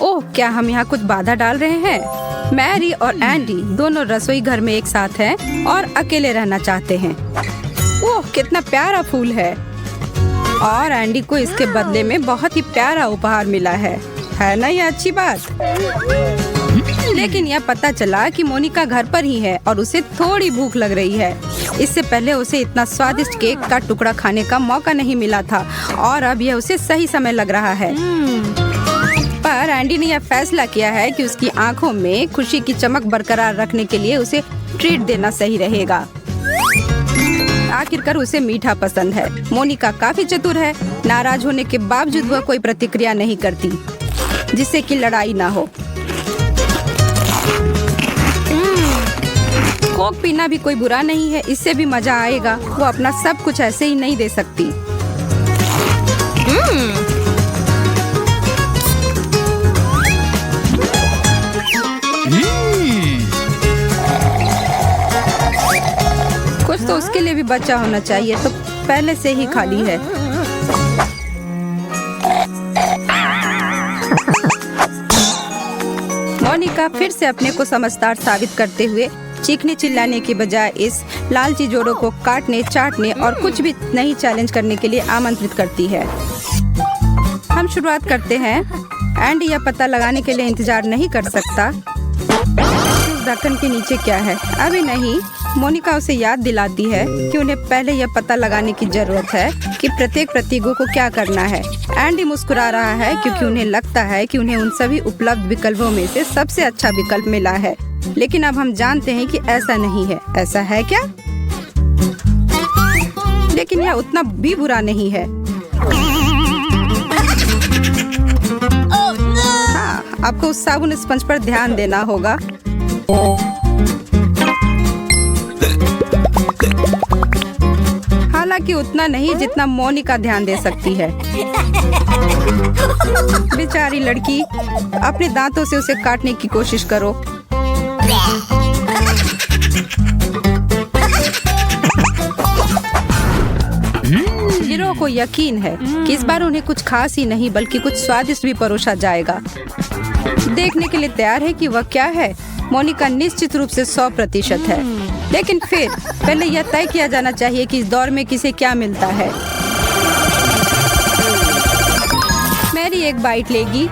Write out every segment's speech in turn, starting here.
ओह, क्या हम यहाँ कुछ बाधा डाल रहे हैं? मैरी और एंडी दोनों रसोई घर में एक साथ हैं और अकेले रहना चाहते हैं। ओह, कितना प्यारा फूल है। और एंडी को इसके बदले में बहुत ही प्यारा उपहार मिला है ना? ये अच्छी बात। लेकिन यह पता चला कि मोनिका घर पर ही है और उसे थोड़ी भूख लग रही है। इससे पहले उसे इतना स्वादिष्ट केक का टुकड़ा खाने का मौका नहीं मिला था और अब यह उसे सही समय लग रहा है। पर एंडी ने यह फैसला किया है कि उसकी आंखों में खुशी की चमक बरकरार रखने के लिए उसे ट्रीट देना सही रहेगा। आखिरकार उसे मीठा पसंद है। मोनिका काफी चतुर है। नाराज होने के बावजूद वह कोई प्रतिक्रिया नहीं करती, जिससे कि लड़ाई ना हो। कोक पीना भी कोई बुरा नहीं है, इससे भी मजा आएगा। वो अपना सब कुछ ऐसे ही नहीं दे सकती। कुछ तो उसके लिए भी बचा होना चाहिए, तो पहले से ही खाली है। मोनिका फिर से अपने को समझदार साबित करते हुए चीखने चिल्लाने की बजाय इस लालची जोड़ों को काटने, चाटने और कुछ भी नई चैलेंज करने के लिए आमंत्रित करती है। हम शुरुआत करते हैं। एंडी यह पता लगाने के लिए इंतजार नहीं कर सकता इस ढक्कन के नीचे क्या है। अभी नहीं। मोनिका उसे याद दिलाती है कि उन्हें पहले यह पता लगाने की जरूरत है कि प्रत्येक प्रतीकों को क्या करना है। एंडी मुस्कुरा रहा है क्योंकि उन्हें लगता है कि उन्हें उन सभी उपलब्ध विकल्पों में से सबसे अच्छा विकल्प मिला है। लेकिन अब हम जानते हैं कि ऐसा नहीं है। ऐसा है क्या? लेकिन यह उतना भी बुरा नहीं है। हाँ, आपको उस साबुन स्पंज पर ध्यान देना होगा। हालांकि उतना नहीं जितना मोनिका ध्यान दे सकती है। बेचारी लड़की, अपने दांतों से उसे काटने की कोशिश करो। हीरो को यकीन है कि इस बार उन्हें कुछ खास ही नहीं बल्कि कुछ स्वादिष्ट भी परोसा जाएगा। देखने के लिए तैयार है कि वह क्या है। मोनिका निश्चित रूप से 100% है, लेकिन फिर पहले यह तय किया जाना चाहिए कि इस दौर में किसे क्या मिलता है। मैरी एक बाइट लेगी,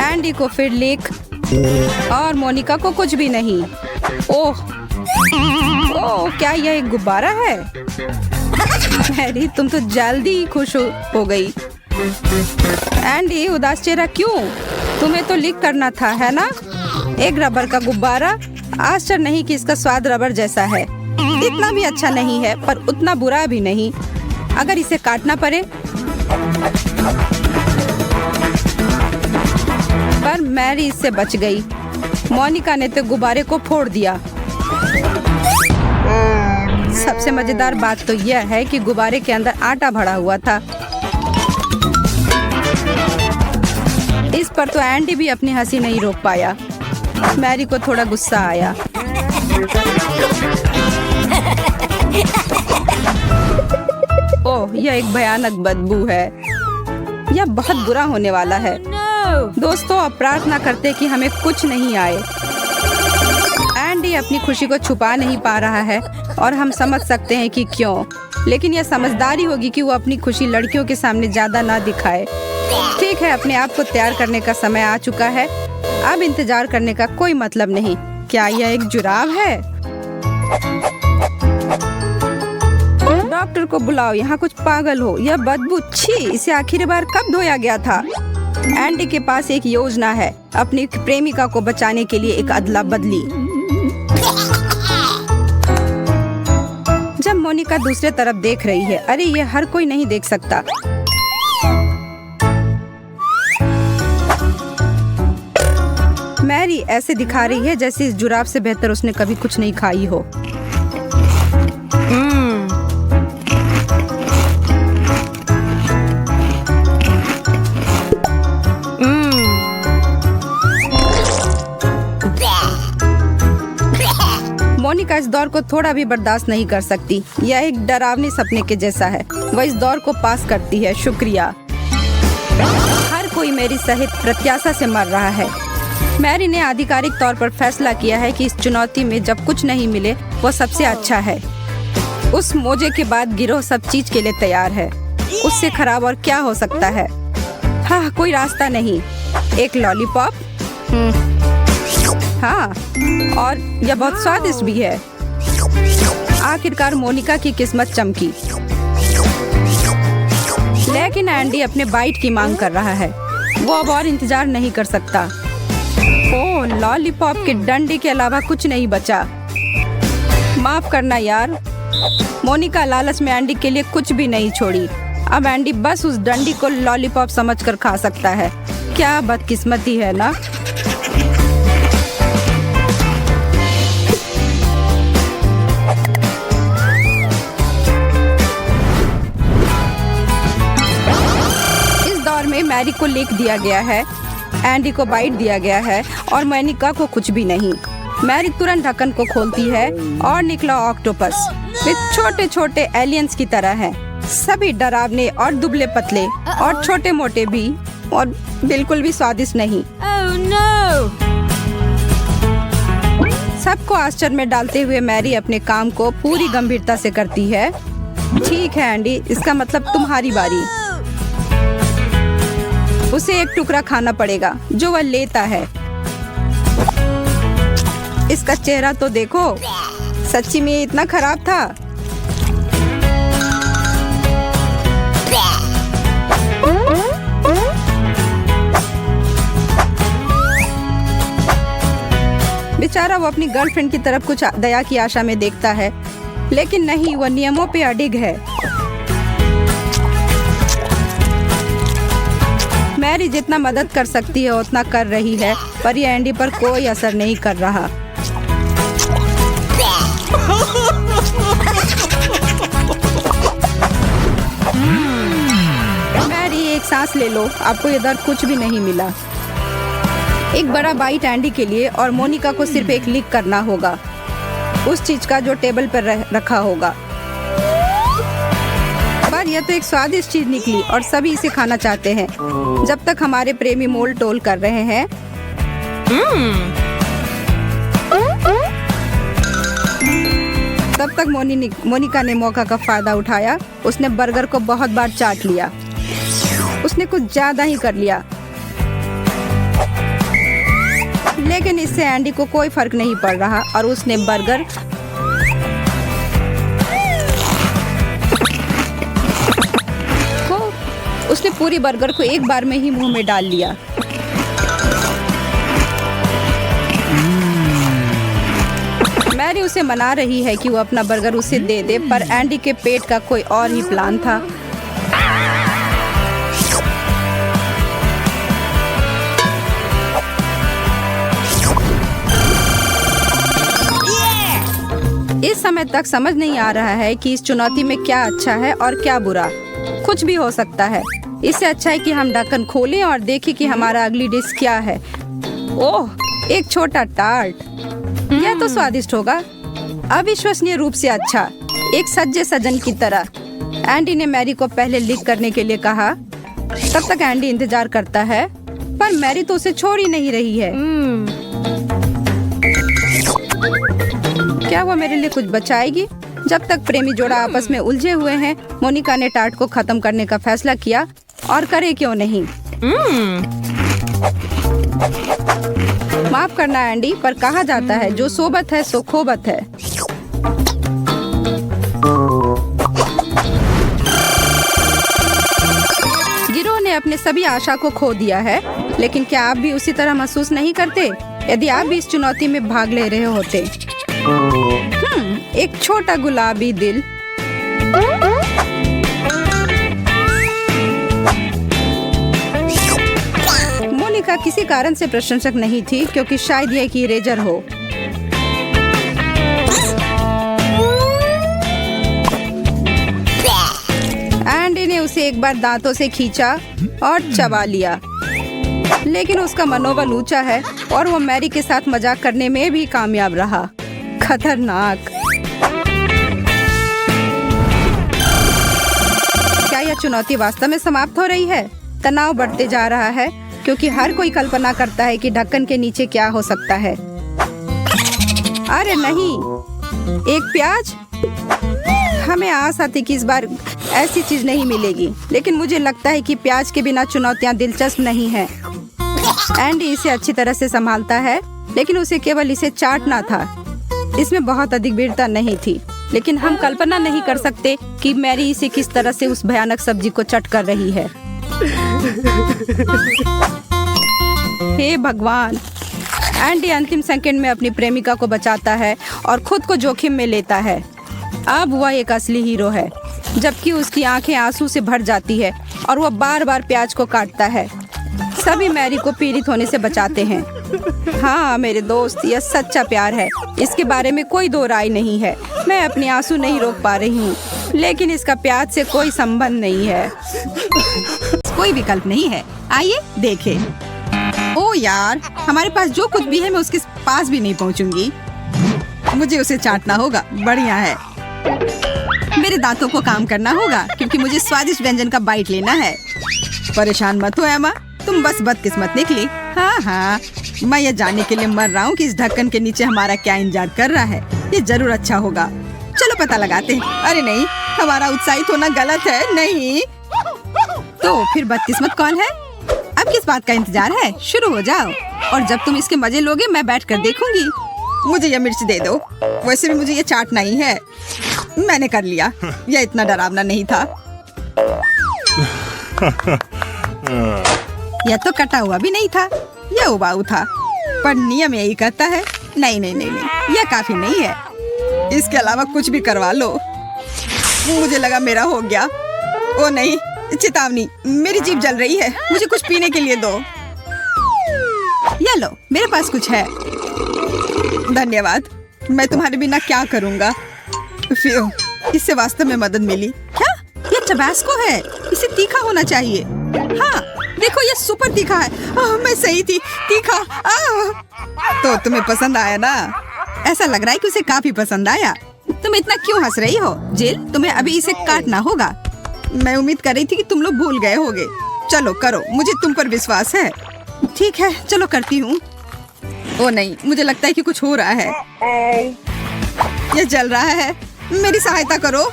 एंडी को फिर लेक और मोनिका को कुछ भी नहीं। ओह, क्या यह एक गुब्बारा है? मैरी, तुम तो जल्दी ही खुश हो गई। एंडी, उदास चेहरा क्यों? तुम्हें तो लीक करना था, है ना? एक रबर का गुब्बारा। आश्चर्य नहीं कि इसका स्वाद रबर जैसा है। इतना भी अच्छा नहीं है, पर उतना बुरा भी नहीं अगर इसे काटना पड़े। पर मैरी इससे बच गई। मोनिका ने तो गुब्बारे को फोड़ दिया। सबसे मजेदार बात तो यह है कि गुब्बारे के अंदर आटा भरा हुआ था। इस पर तो एंडी भी अपनी हंसी नहीं रोक पाया। मैरी को थोड़ा गुस्सा आया। ओह, यह एक भयानक बदबू है। यह बहुत बुरा होने वाला है। दोस्तों, अब प्रार्थना करते कि हमें कुछ नहीं आए। एंडी अपनी खुशी को छुपा नहीं पा रहा है और हम समझ सकते हैं कि क्यों। लेकिन यह समझदारी होगी कि वो अपनी खुशी लड़कियों के सामने ज्यादा ना दिखाए। ठीक है, अपने आप को तैयार करने का समय आ चुका है। अब इंतजार करने का कोई मतलब नहीं। क्या यह एक जुराब है? डॉक्टर को बुलाओ, यहाँ कुछ पागल हो। यह बदबू, छी! इसे आखिरी बार कब धोया गया था? एंडी के पास एक योजना है अपनी प्रेमिका को बचाने के लिए, एक अदला बदली। जब मोनिका दूसरे तरफ देख रही है, अरे ये हर कोई नहीं देख सकता। मैरी ऐसे दिखा रही है जैसे इस जुराब से बेहतर उसने कभी कुछ नहीं खाई हो। मोनिका इस दौर को थोड़ा भी बर्दाश्त नहीं कर सकती। यह एक डरावने सपने के जैसा है। वह इस दौर को पास करती है। शुक्रिया। हर कोई मेरी सहित प्रत्याशा से मर रहा है। मैरी ने आधिकारिक तौर पर फैसला किया है कि इस चुनौती में जब कुछ नहीं मिले वो सबसे अच्छा है। उस मोजे के बाद गिरोह सब चीज के लिए तैयार है। उससे खराब और क्या हो सकता है? हाँ, कोई रास्ता नहीं। एक लॉलीपॉप। हाँ, और यह बहुत स्वादिष्ट भी है। आखिरकार मोनिका की किस्मत चमकी। लेकिन एंडी अपने बाइट की मांग कर रहा है। वो अब और इंतजार नहीं कर सकता। ओह, लॉलीपॉप के डंडे के अलावा कुछ नहीं बचा। माफ करना यार। मोनिका लालच में एंडी के लिए कुछ भी नहीं छोड़ी। अब एंडी बस उस डंडी को लॉलीपॉप समझकर खा सकता है। क्या बदकिस्मती है ना। इस दौर में मैरी को लिख दिया गया है, एंडी को बाइट दिया गया है और मोनिका को कुछ भी नहीं। मैरी तुरंत ढक्कन को खोलती है और निकला ऑक्टोपस। वे छोटे छोटे एलियंस की तरह हैं। सभी डरावने और दुबले पतले और छोटे मोटे भी, और बिल्कुल भी स्वादिष्ट नहीं। Oh no! सबको आश्चर्य में डालते हुए मैरी अपने काम को पूरी गंभीरता से करती है। ठीक है एंडी, इसका मतलब तुम्हारी बारी। उसे एक टुकड़ा खाना पड़ेगा जो वह लेता है। इसका चेहरा तो देखो, सच्ची में इतना खराब था। बेचारा वो अपनी गर्लफ्रेंड की तरफ कुछ दया की आशा में देखता है, लेकिन नहीं, वो नियमों पे अडिग है। मैरी जितना मदद कर सकती है उतना कर रही है, पर ये एंडी पर कोई असर नहीं कर रहा। मैरी, एक सांस ले लो, आपको इधर कुछ भी नहीं मिला। एक बड़ा बाइट एंडी के लिए, और मोनिका को सिर्फ एक लिक करना होगा उस चीज का जो टेबल पर रखा होगा। पर यह तो एक स्वादिष्ट चीज निकली और सभी इसे खाना चाहते हैं। जब तक हमारे प्रेमी मोल टोल कर रहे हैं। तब तक मोनिका ने मौका का फायदा उठाया। उसने बर्गर को बहुत बार चाट लिया। उसने कुछ ज्यादा ही कर लिया, लेकिन इससे एंडी को कोई फर्क नहीं पड़ रहा और उसने बर्गर उसने पूरी बर्गर को एक बार में ही मुंह में डाल लिया। मैरी उसे मना रही है कि वो अपना बर्गर उसे दे दे, पर एंडी के पेट का कोई और ही प्लान था। इस समय तक समझ नहीं आ रहा है कि इस चुनौती में क्या अच्छा है और क्या बुरा। कुछ भी हो सकता है। इससे अच्छा है कि हम ढक्कन खोलें और देखें कि हमारा अगली डिश क्या है। ओह, एक छोटा टार्ट। यह तो स्वादिष्ट होगा, अविश्वसनीय रूप से अच्छा, एक सज्जे सजन की तरह। एंडी ने मैरी को पहले लिक करने के लिए कहा। तब तक एंडी इंतजार करता है, पर मैरी तो उसे छोड़ ही नहीं रही है। क्या वो मेरे लिए कुछ बचाएगी? जब तक प्रेमी जोड़ा आपस में उलझे हुए हैं, मोनिका ने टार्ट को खत्म करने का फैसला किया, और करे क्यों नहीं। माफ करना एंडी, पर कहा जाता है जो सोबत है सो खोबत है। गिरोह ने अपने सभी आशा को खो दिया है, लेकिन क्या आप भी उसी तरह महसूस नहीं करते? यदि आप भी इस चुनौती में भाग ले रहे होते। एक छोटा गुलाबी दिल। मोनिका किसी कारण से प्रशंसक नहीं थी, क्योंकि शायद यह कि इरेजर हो। एंडी ने उसे एक बार दांतों से खींचा और चबा लिया, लेकिन उसका मनोबल ऊंचा है और वो मैरी के साथ मजाक करने में भी कामयाब रहा। खतरनाक। क्या यह चुनौती वास्तव में समाप्त हो रही है? तनाव बढ़ते जा रहा है क्योंकि हर कोई कल्पना करता है कि ढक्कन के नीचे क्या हो सकता है। अरे नहीं, एक प्याज। हमें आशा थी कि इस बार ऐसी चीज नहीं मिलेगी, लेकिन मुझे लगता है कि प्याज के बिना चुनौतियां दिलचस्प नहीं है। एंडी इसे अच्छी तरह से संभालता है, लेकिन उसे केवल इसे चाटना था। इसमें बहुत अधिक वीरता नहीं थी, लेकिन हम कल्पना नहीं कर सकते कि मैरी इसे किस तरह से उस भयानक सब्जी को चट कर रही है। हे भगवान! एंडी अंतिम सेकंड में अपनी प्रेमिका को बचाता है और खुद को जोखिम में लेता है। अब वह एक असली हीरो है, जबकि उसकी आंखें आंसू से भर जाती है और वह बार बार प्याज को काटता है। सभी मैरी को पीड़ित होने से बचाते हैं। हाँ मेरे दोस्त, यह सच्चा प्यार है, इसके बारे में कोई दो राय नहीं है। मैं अपने आंसू नहीं रोक पा रही हूँ, लेकिन इसका प्याज से कोई संबंध नहीं है। कोई विकल्प नहीं है। आइए देखें। ओ यार, हमारे पास जो कुछ भी है मैं उसके पास भी नहीं पहुँचूंगी। मुझे उसे चाटना होगा। बढ़िया है। मेरे दांतों को काम करना होगा क्योंकि मुझे स्वादिष्ट व्यंजन का बाइट लेना है। परेशान मत हो एमा, तुम बस बदकिस्मत निकली। हाँ, मैं ये जानने के लिए मर रहा हूँ कि इस ढक्कन के नीचे हमारा क्या इंतजार कर रहा है। ये जरूर अच्छा होगा। चलो पता लगाते हैं। अरे नहीं, हमारा उत्साहित होना गलत है। नहीं तो फिर बदकिस्मत कौन है? अब किस बात का इंतजार है? शुरू हो जाओ, और जब तुम इसके मजे लोगे मैं बैठ कर देखूंगी। मुझे ये मिर्च दे दो। वैसे भी मुझे ये चाटना ही है। मैंने कर लिया। यह इतना डरावना नहीं था। यह तो कटा हुआ भी नहीं था, यह उबाऊ था। पर नियम यही कहता है। नहीं नहीं नहीं नहीं, यह काफी नहीं है। इसके अलावा कुछ भी करवा लो। मुझे लगा मेरा हो गया। ओ नहीं, चेतावनी, मेरी जीभ जल रही है। मुझे कुछ पीने के लिए दो। ये लो, मेरे पास कुछ है। धन्यवाद। मैं तुम्हारे बिना क्या करूँगा। इससे वास्तव में मदद मिली। क्या? ये टबास्को है। इसे तीखा होना चाहिए। हाँ देखो, ये सुपर तीखा है। मैं सही थी, तीखा। तो तुम्हें पसंद आया ना? ऐसा लग रहा है कि उसे काफी पसंद आया। तुम इतना क्यों हंस रही हो? जिल, तुम्हें अभी इसे काटना होगा। मैं उम्मीद कर रही थी कि तुम लोग भूल गए होगे। चलो करो, मुझे तुम पर विश्वास है। ठीक है, चलो करती हूँ। ओ नहीं, मुझे लगता है कि कुछ हो रहा है। ये जल रहा है। मेरी सहायता करो।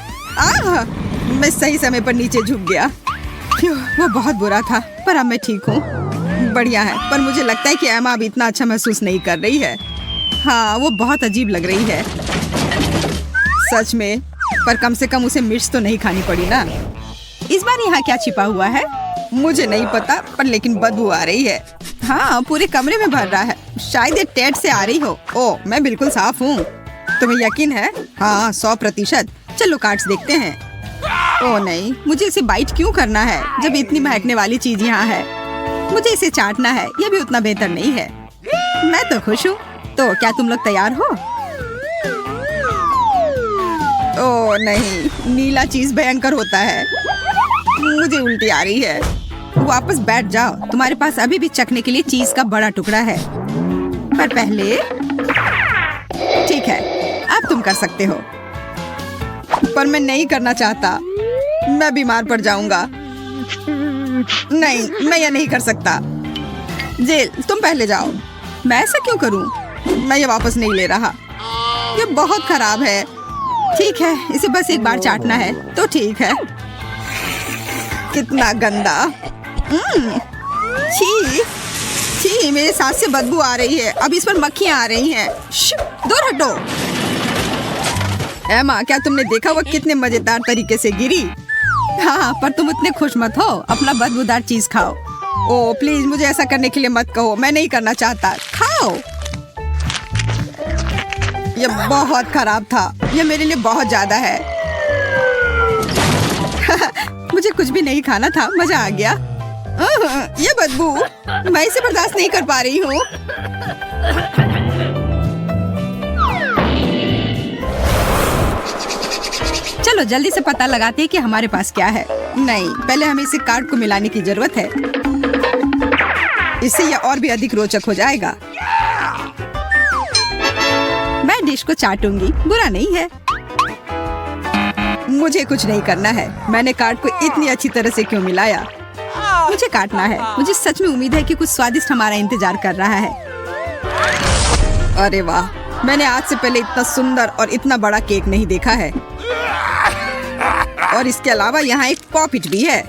मैं सही समय पर नीचे झुक गया। वो बहुत बुरा था, पर अब मैं ठीक हूँ। बढ़िया है, पर मुझे लगता है कि एमा अब इतना अच्छा महसूस नहीं कर रही है। हाँ, वो बहुत अजीब लग रही है सच में। पर कम से कम उसे मिर्च तो नहीं खानी पड़ी ना। इस बार यहाँ क्या छिपा हुआ है? मुझे नहीं पता, पर लेकिन बदबू आ रही है। हाँ, पूरे कमरे में भर रहा है। शायद ये टेट से आ रही हो। ओ, मैं बिल्कुल साफ हूँ। तुम्हें यकीन है? हाँ, 100%। चलो कार्ड्स देखते हैं। ओ नहीं, मुझे इसे बाइट क्यों करना है जब इतनी महकने वाली चीज यहाँ है? मुझे इसे चाटना है। यह भी उतना बेहतर नहीं है। मैं तो खुश हूँ। तो क्या तुम लोग तैयार हो? ओ नहीं, नीला चीज भयंकर होता है। मुझे उल्टी आ रही है। वापस बैठ जाओ। तुम्हारे पास अभी भी चखने के लिए चीज का बड़ा टुकड़ा है। पर पहले ठीक है, अब तुम कर सकते हो। पर मैं नहीं करना चाहता। मैं बीमार पड़ जाऊंगा। नहीं, मैं यह नहीं कर सकता। जेल, तुम पहले जाओ। मैं ऐसा क्यों करूं? मैं ये वापस नहीं ले रहा। ये बहुत खराब है। ठीक है, इसे बस एक बार चाटना है तो ठीक है। कितना गंदा। छी छी, मेरे सांस से बदबू आ रही है। अब इस पर मक्खियां आ रही हैं। दूर हटो। एमा, क्या तुमने देखा वो कितने मजेदार तरीके से गिरी? हाँ, पर तुम इतने खुश मत हो। अपना बदबूदार चीज खाओ। ओ प्लीज, मुझे ऐसा करने के लिए मत कहो। मैं नहीं करना चाहता। खाओ। ये बहुत खराब था। ये मेरे लिए बहुत ज्यादा है। मुझे कुछ भी नहीं खाना था। मजा आ गया। ये बदबू, मैं इसे बर्दाश्त नहीं कर पा रही हूँ। चलो जल्दी से पता लगाते हैं कि हमारे पास क्या है। नहीं, पहले हमें इसे कार्ड को मिलाने की जरूरत है। इससे यह और भी अधिक रोचक हो जाएगा। मैं डिश को चाटूंगी। बुरा नहीं है। मुझे कुछ नहीं करना है। मैंने कार्ड को इतनी अच्छी तरह से क्यों मिलाया? मुझे काटना है। मुझे सच में उम्मीद है कि कुछ स्वादिष्ट हमारा इंतजार कर रहा है। अरे वाह, मैंने आज से पहले इतना सुंदर और इतना बड़ा केक नहीं देखा है। और इसके अलावा यहाँ एक पॉपिट भी है।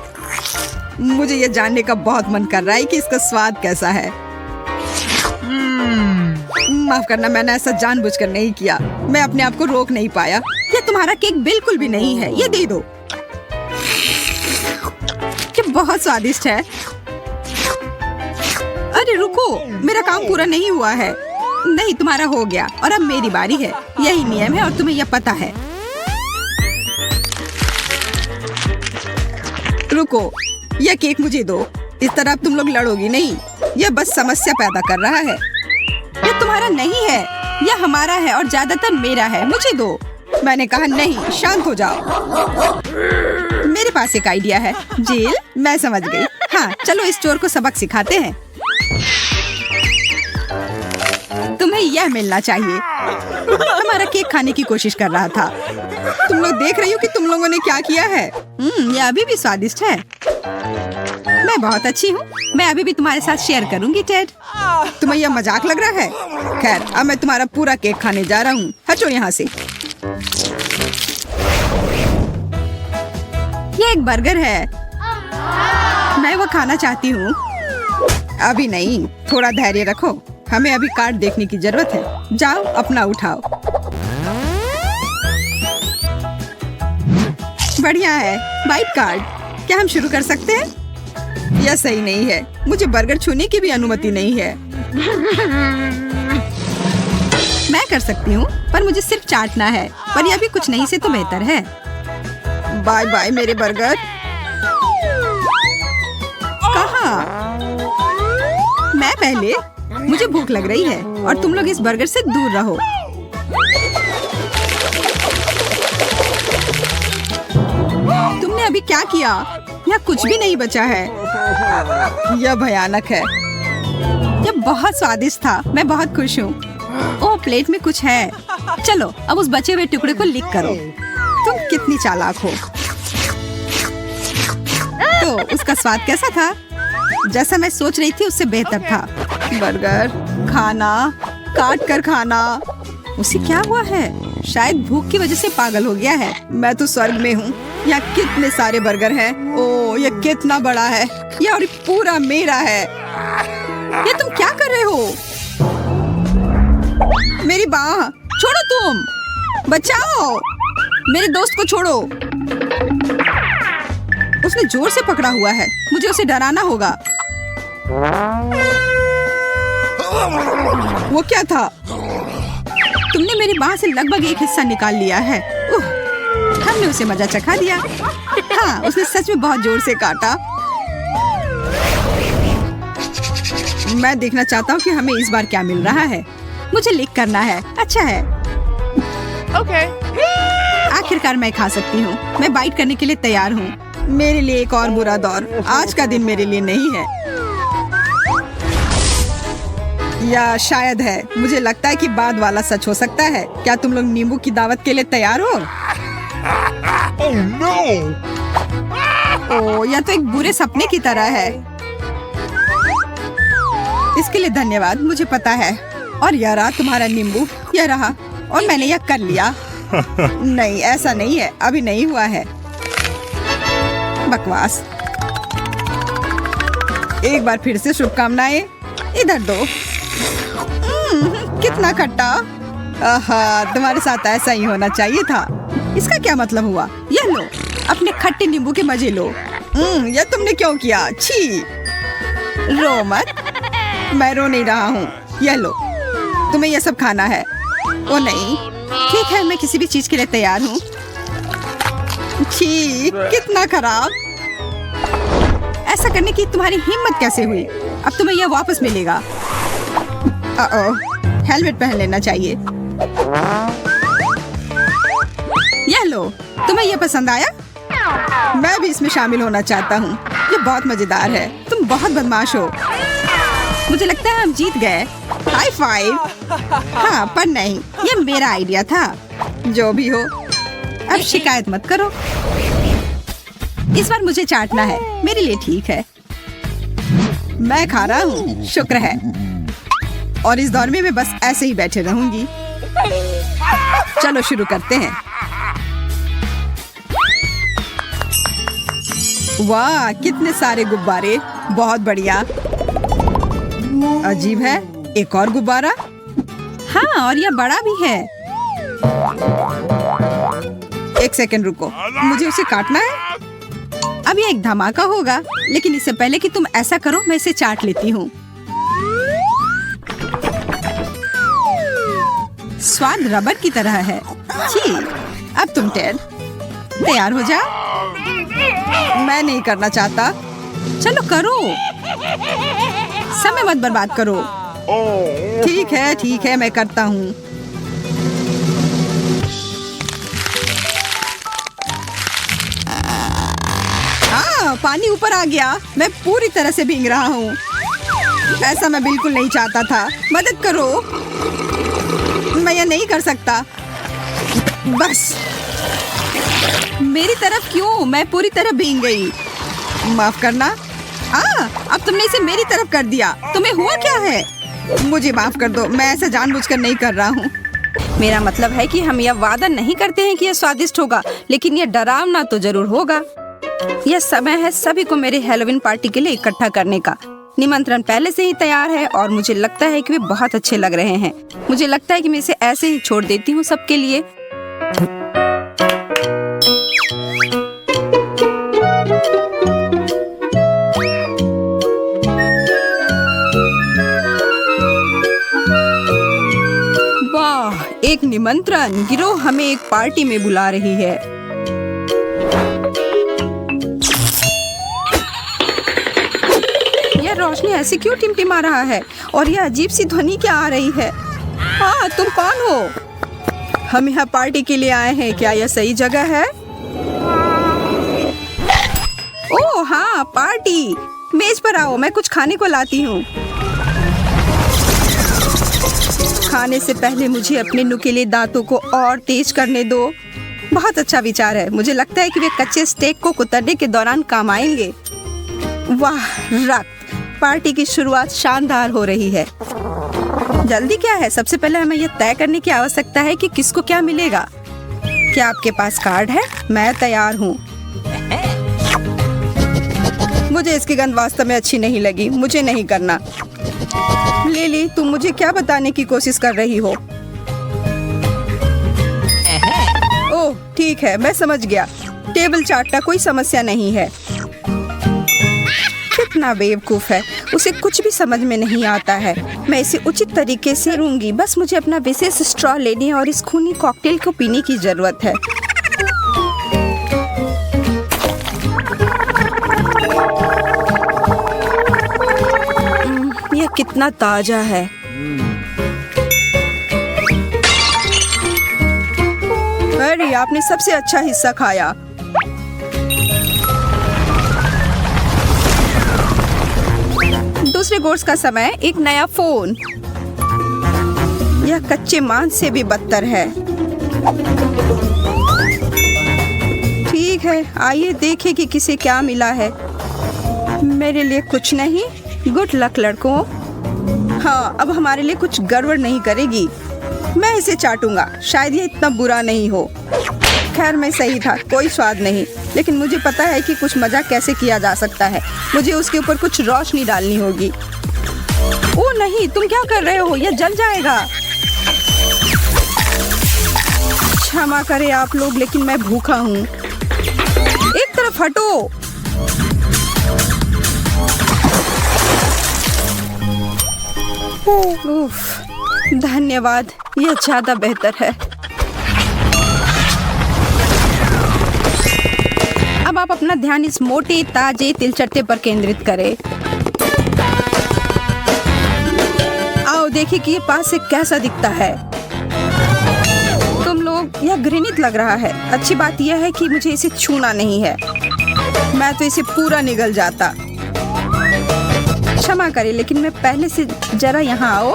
मुझे ये जानने का बहुत मन कर रहा है कि इसका स्वाद कैसा है। माफ करना, मैंने ऐसा जानबूझकर नहीं किया। मैं अपने आप को रोक नहीं पाया। ये तुम्हारा केक बिल्कुल भी नहीं है, ये दे दो। ये बहुत स्वादिष्ट है। अरे रुको, मेरा काम पूरा नहीं हुआ है। नहीं, तुम्हारा हो गया और अब मेरी बारी है। यही नियम है और तुम्हें यह पता है। रुको, यह केक मुझे दो। इस तरह तुम लोग लड़ोगी नहीं। यह बस समस्या पैदा कर रहा है। यह तुम्हारा नहीं है, यह हमारा है और ज्यादातर मेरा है। मुझे दो। मैंने कहा नहीं, शांत हो जाओ। मेरे पास एक आइडिया है। जेल, मैं समझ गई। हाँ, चलो इस चोर को सबक सिखाते हैं। तुम्हें यह मिलना चाहिए। हमारा केक खाने की कोशिश कर रहा था। तुम लोग देख रही हो कि तुम लोगों ने क्या किया है। यह अभी भी स्वादिष्ट है। मैं बहुत अच्छी हूँ। मैं अभी भी तुम्हारे साथ शेयर करूंगी टेड। तुम्हें यह मजाक लग रहा है? खैर, अब मैं तुम्हारा पूरा केक खाने जा रहा हूँ। हटो यहाँ से। ये एक बर्गर है। मैं वो खाना चाहती हूँ। अभी नहीं, थोड़ा धैर्य रखो। हमें अभी कार्ड देखने की जरूरत है। जाओ, अपना उठाओ। बढ़िया है, वाइट कार्ड। क्या हम शुरू कर सकते हैं? यह सही नहीं है। मुझे बर्गर छूने की भी अनुमति नहीं है। मैं कर सकती हूँ, पर मुझे सिर्फ चाटना है। पर यह भी कुछ नहीं से तो बेहतर है। बाय बाय मेरे बर्गर। कहाँ? मैं पहले। मुझे भूख लग रही है और तुम लोग इस बर्गर से दूर रहो। तुमने अभी क्या किया? यहाँ कुछ भी नहीं बचा है। यह भयानक है। यह बहुत स्वादिष्ट था। मैं बहुत खुश हूँ। ओह, प्लेट में कुछ है। चलो, अब उस बचे हुए टुकड़े को लिक करो। तुम कितनी चालाक हो। तो उसका स्वाद कैसा था? जैसा मैं सोच रही थी उससे बेहतर था। बर्गर खाना, काट कर खाना। उसे क्या हुआ है? शायद भूख की वजह से पागल हो गया है। मैं तो स्वर्ग में हूँ। यहाँ कितने सारे बर्गर हैं। ओह, ये कितना बड़ा है। ये और पूरा मेरा है। ये तुम क्या कर रहे हो? मेरी बाह छोड़ो। तुम बचाओ। मेरे दोस्त को छोड़ो। उसने जोर से पकड़ा हुआ है। मुझे उसे डराना होगा। वो क्या था? तुमने मेरी बाह से लगभग एक हिस्सा निकाल लिया है। हमने उसे मजा चखा दिया। हाँ, उसने सच में बहुत जोर से काटा। मैं देखना चाहता हूँ कि हमें इस बार क्या मिल रहा है। मुझे लिक करना है। अच्छा है। Okay. आखिरकार मैं खा सकती हूँ। मैं बाइट करने के लिए तैयार हूँ। मेरे लिए एक और बुरा दौर। आज का दिन मेरे लिए नहीं है। या शायद है। मुझे लगता है कि बाद वाला सच हो सकता है। क्या तुम लोग नींबू की दावत के लिए तैयार हो? Oh no! ओह, यह तो एक बुरे सपने की तरह है। इसके लिए धन्यवाद, मुझे पता है। और यह रहा तुम्हारा नींबू। यह रहा और मैंने यह कर लिया। नहीं, ऐसा नहीं है। अभी नहीं हुआ है। बकवास। एक बार फिर से शुभकामनाएं। इधर दो। कितना खट्टा। आहा, तुम्हारे साथ ऐसा ही होना चाहिए था। इसका क्या मतलब हुआ? यह लो, अपने खट्टे नींबू के मजे लो। यह तुमने क्यों किया? छी। रो मत। मैं रो नहीं रहा हूँ। यह लो, तुम्हें यह सब खाना है। ओ नहीं, ठीक है, मैं किसी भी चीज के लिए तैयार हूँ। छी, कितना खराब। ऐसा करने की तुम्हारी हिम्मत कैसे हुई? अब तुम्हें यह वापस मिलेगा। हेलमेट पहन लेना चाहिए। यह लो, तुम्हें यह पसंद आया? मैं भी इसमें शामिल होना चाहता हूँ। ये बहुत मजेदार है। तुम बहुत बदमाश हो। मुझे लगता है हम जीत गए। High five. हाँ, पर नहीं, ये मेरा आइडिया था। जो भी हो, अब शिकायत मत करो। इस बार मुझे चाटना है। मेरे लिए ठीक है। मैं खा रहा हूँ, शुक्र है। और इस दौर में मैं बस ऐसे ही बैठे रहूंगी। चलो शुरू करते हैं। वाह, कितने सारे गुब्बारे, बहुत बढ़िया। अजीब है, एक और गुब्बारा। हाँ, और यह बड़ा भी है। एक सेकंड रुको, मुझे उसे काटना है। अब ये एक धमाका होगा, लेकिन इससे पहले कि तुम ऐसा करो, मैं इसे चाट लेती हूँ। स्वाद रबर की तरह है। छी, अब तुम टेड तैयार हो जा। मैं नहीं करना चाहता। चलो करो, समय मत बर्बाद करो। ठीक है, मैं करता हूँ। पानी ऊपर आ गया। मैं पूरी तरह से भीग रहा हूँ। ऐसा मैं बिल्कुल नहीं चाहता था। मदद करो, मैं यह नहीं कर सकता। बस मेरी तरफ क्यों? मैं पूरी तरह भीग गई। माफ करना। अब तुमने इसे मेरी तरफ कर दिया। तुम्हें हुआ क्या है? मुझे माफ कर दो, मैं ऐसा जानबूझकर नहीं कर रहा हूँ। मेरा मतलब है कि हम यह वादा नहीं करते हैं कि यह स्वादिष्ट होगा, लेकिन यह डरावना तो जरूर होगा। यह समय है सभी को मेरे हैलोवीन पार्टी के लिए इकट्ठा करने का। निमंत्रण पहले से ही तैयार है और मुझे लगता है कि वे बहुत अच्छे लग रहे हैं। मुझे लगता है कि मैं इसे ऐसे ही छोड़ देती हूँ सबके लिए। वाह, एक निमंत्रण। गिरोह हमें एक पार्टी में बुला रही है। रोशनी ऐसी क्यों टिमटिमा रहा है और यह अजीब सी ध्वनि क्या आ रही है? हाँ, तुम कौन हो? हम यहाँ पार्टी के लिए आए हैं। क्या यह सही जगह है? ओह हाँ, पार्टी। मेज पर आओ, मैं कुछ खाने को लाती हूँ। खाने से पहले मुझे अपने नुकीले दांतों को और तेज करने दो। बहुत अच्छा विचार है। मुझे लगता है कि वे कच्चे स्टेक को कुतरने के दौरान काम आएंगे। वाह, रक्त। पार्टी की शुरुआत शानदार हो रही है। जल्दी क्या है? सबसे पहले हमें यह तय करने की आवश्यकता है कि किसको क्या मिलेगा। क्या आपके पास कार्ड है? मैं तैयार हूँ। मुझे इसकी गंध वास्तव में अच्छी नहीं लगी। मुझे नहीं करना। लिली, तुम मुझे क्या बताने की कोशिश कर रही हो? ओह ठीक है, मैं समझ गया। टेबल चाटना कोई समस्या नहीं है। कितना बेवकूफ है, उसे कुछ भी समझ में नहीं आता है। मैं इसे उचित तरीके से करूंगी। बस मुझे अपना विशेष स्ट्रॉ लेने और इस खूनी कॉकटेल को पीने की जरूरत है। यह कितना ताजा है। अरे, आपने सबसे अच्छा हिस्सा खाया। दूसरे कोर्स का समय, एक नया फोन। यह कच्चे मांस से भी बदतर है। ठीक है, आइए देखें कि किसे क्या मिला है। मेरे लिए कुछ नहीं। गुड लक लड़कों। हाँ, अब हमारे लिए कुछ गड़बड़ नहीं करेगी। मैं इसे चाटूंगा। शायद ये इतना बुरा नहीं हो। खैर, मैं सही था, कोई स्वाद नहीं। लेकिन मुझे पता है कि कुछ मजा कैसे किया जा सकता है। मुझे उसके ऊपर कुछ रोशनी डालनी होगी। ओह नहीं, तुम क्या कर रहे हो? यह जल जाएगा। क्षमा करें आप लोग, लेकिन मैं भूखा हूँ। एक तरफ हटो। उफ, धन्यवाद, यह ज्यादा बेहतर है। अब आप अपना ध्यान इस मोटे ताजे तिलचट्टे पर केंद्रित करें। आओ देखिए कि ये पास से कैसा दिखता है। तुम लोग, यह घृणित लग रहा है। अच्छी बात यह है कि मुझे इसे छूना नहीं है। मैं तो इसे पूरा निगल जाता। क्षमा करें, लेकिन मैं पहले से जरा यहाँ आओ।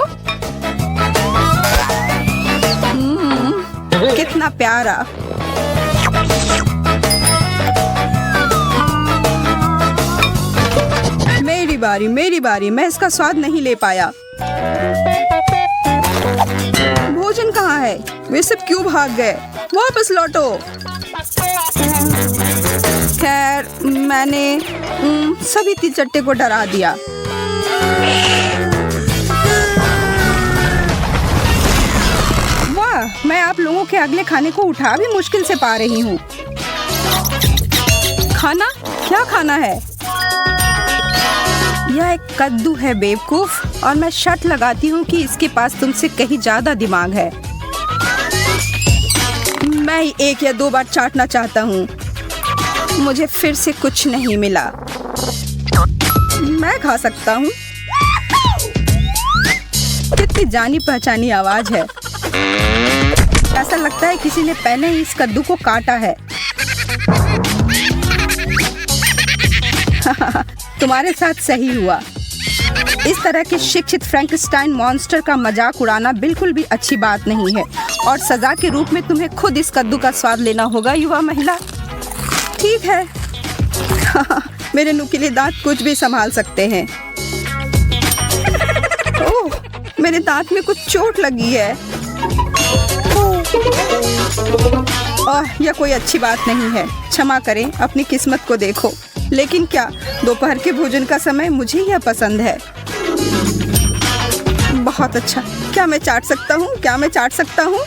कितना प्यारा। मेरी मेरी बारी। मैं इसका स्वाद नहीं ले पाया। भोजन कहाँ है? वे सब क्यों भाग गए? वापस लौटो। खैर, मैंने सभी तीचट्टे को डरा दिया। वाह, मैं आप लोगों के अगले खाने को उठा भी मुश्किल से पा रही हूँ। खाना? क्या खाना है? यह एक कद्दू है बेवकूफ, और मैं शर्त लगाती हूँ कि इसके पास तुमसे कहीं ज्यादा दिमाग है। मैं 1 या 2 बार चाटना चाहता हूँ। मुझे फिर से कुछ नहीं मिला। मैं खा सकता हूँ। कितनी जानी पहचानी आवाज है। ऐसा लगता है किसी ने पहले ही इस कद्दू को काटा है। तुम्हारे साथ सही हुआ। इस तरह के शिक्षित फ्रैंकस्टाइन मॉन्स्टर का मजाक उड़ाना बिल्कुल भी अच्छी बात नहीं है, और सजा के रूप में तुम्हें खुद इस कद्दू का स्वाद लेना होगा, युवा महिला। ठीक है। मेरे नुकीले दांत कुछ भी संभाल सकते हैं। ओह, मेरे दांत में कुछ चोट लगी है। यह कोई अच्छी बात नहीं है। क्षमा करें, अपनी किस्मत को देखो। लेकिन क्या दोपहर के भोजन का समय? मुझे यह पसंद है। बहुत अच्छा। क्या मैं चाट सकता हूँ?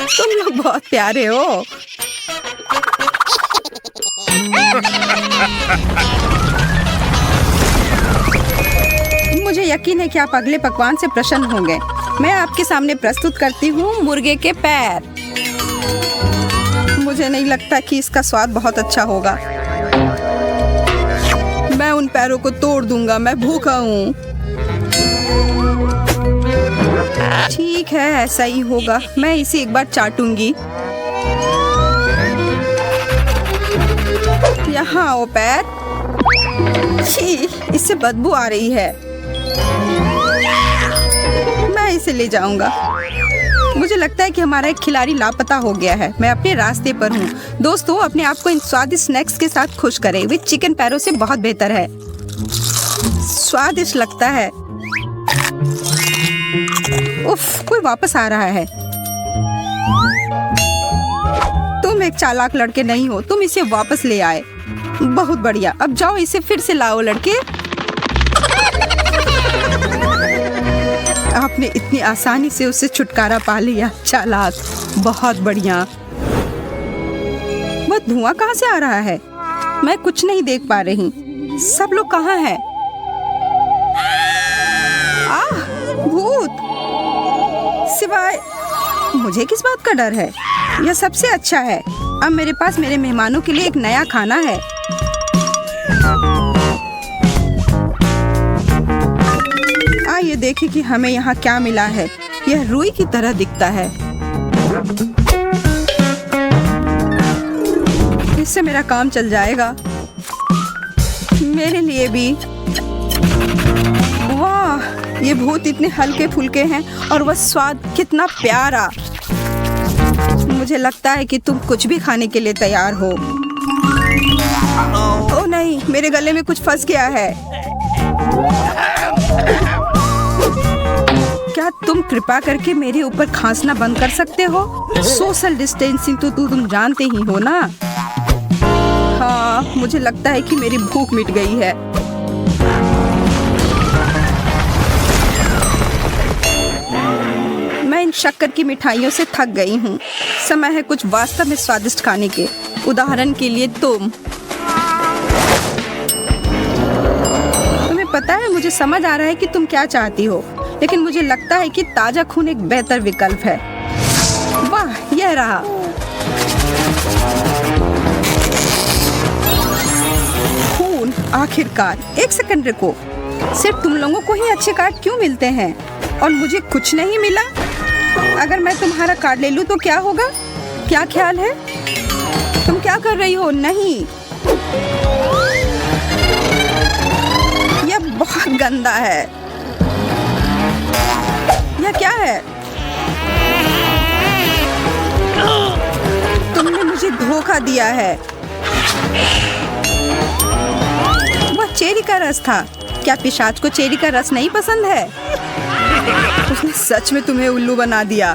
तुम लोग बहुत प्यारे हो। मुझे यकीन है कि आप अगले पकवान से प्रसन्न होंगे। मैं आपके सामने प्रस्तुत करती हूँ मुर्गे के पैर। मुझे नहीं लगता कि इसका स्वाद बहुत अच्छा होगा। मैं उन पैरों को तोड़ दूंगा। मैं भूखा हूँ। ठीक है, ऐसा ही होगा। मैं इसे एक बार चाटूंगी। यहाँ आओ पैर। छी, इससे बदबू आ रही है। मैं इसे ले जाऊंगा। मुझे लगता है कि हमारा एक खिलाड़ी लापता हो गया है। मैं अपने रास्ते पर हूँ। दोस्तों, अपने आप को इन स्वादिष्ट स्नैक्स के साथ खुश करें। वे चिकन पैरों से बहुत बेहतर है। स्वादिष्ट लगता है। उफ, कोई वापस आ रहा है। तुम एक चालाक लड़के नहीं हो। तुम इसे वापस ले आए। बहुत बढ़िया। अब जाओ, इसे फिर से लाओ लड़के। आपने इतनी आसानी से उससे छुटकारा पा लिया। चालाक। बहुत बढ़िया। वह धुआं कहाँ से आ रहा है? मैं कुछ नहीं देख पा रही। सब लोग कहाँ हैं? भूत। सिवाय मुझे किस बात का डर है? यह सबसे अच्छा है। अब मेरे पास मेरे मेहमानों के लिए एक नया खाना है। आइए देखें कि हमें यहाँ क्या मिला है। यह रुई की तरह दिखता है। इससे मेरा काम चल जाएगा। मेरे लिए भी। वाह, ये भूत इतने हल्के फुल्के हैं, और वह स्वाद कितना प्यारा। मुझे लगता है कि तुम कुछ भी खाने के लिए तैयार हो। ओह नहीं, मेरे गले में कुछ फंस गया है। क्या तुम कृपा करके मेरे ऊपर खांसना बंद कर सकते हो? सोशल डिस्टेंसिंग तो तुम जानते ही हो ना। हाँ, मुझे लगता है कि मेरी भूख मिट गई है। मैं इन शक्कर की मिठाइयों से थक गई हूँ। समय है कुछ वास्तव में स्वादिष्ट खाने के। उदाहरण के लिए तुम्हें पता है, मुझे समझ आ रहा है कि तुम क्या चाहती हो, लेकिन मुझे लगता है कि ताजा खून एक बेहतर विकल्प है। वाह, यह रहा। खून, आखिरकार। एक सेकंड रुको। सिर्फ तुम लोगों को ही अच्छे कार्ड क्यों मिलते हैं और मुझे कुछ नहीं मिला? अगर मैं तुम्हारा कार्ड ले लूं तो क्या होगा? क्या ख्याल है? तुम क्या कर रही हो? नहीं, यह बहुत गंदा है। यह क्या है? तुमने मुझे धोखा दिया है। वह चेरी का रस था। क्या पिशाच को चेरी का रस नहीं पसंद है? उसने सच में तुम्हें उल्लू बना दिया।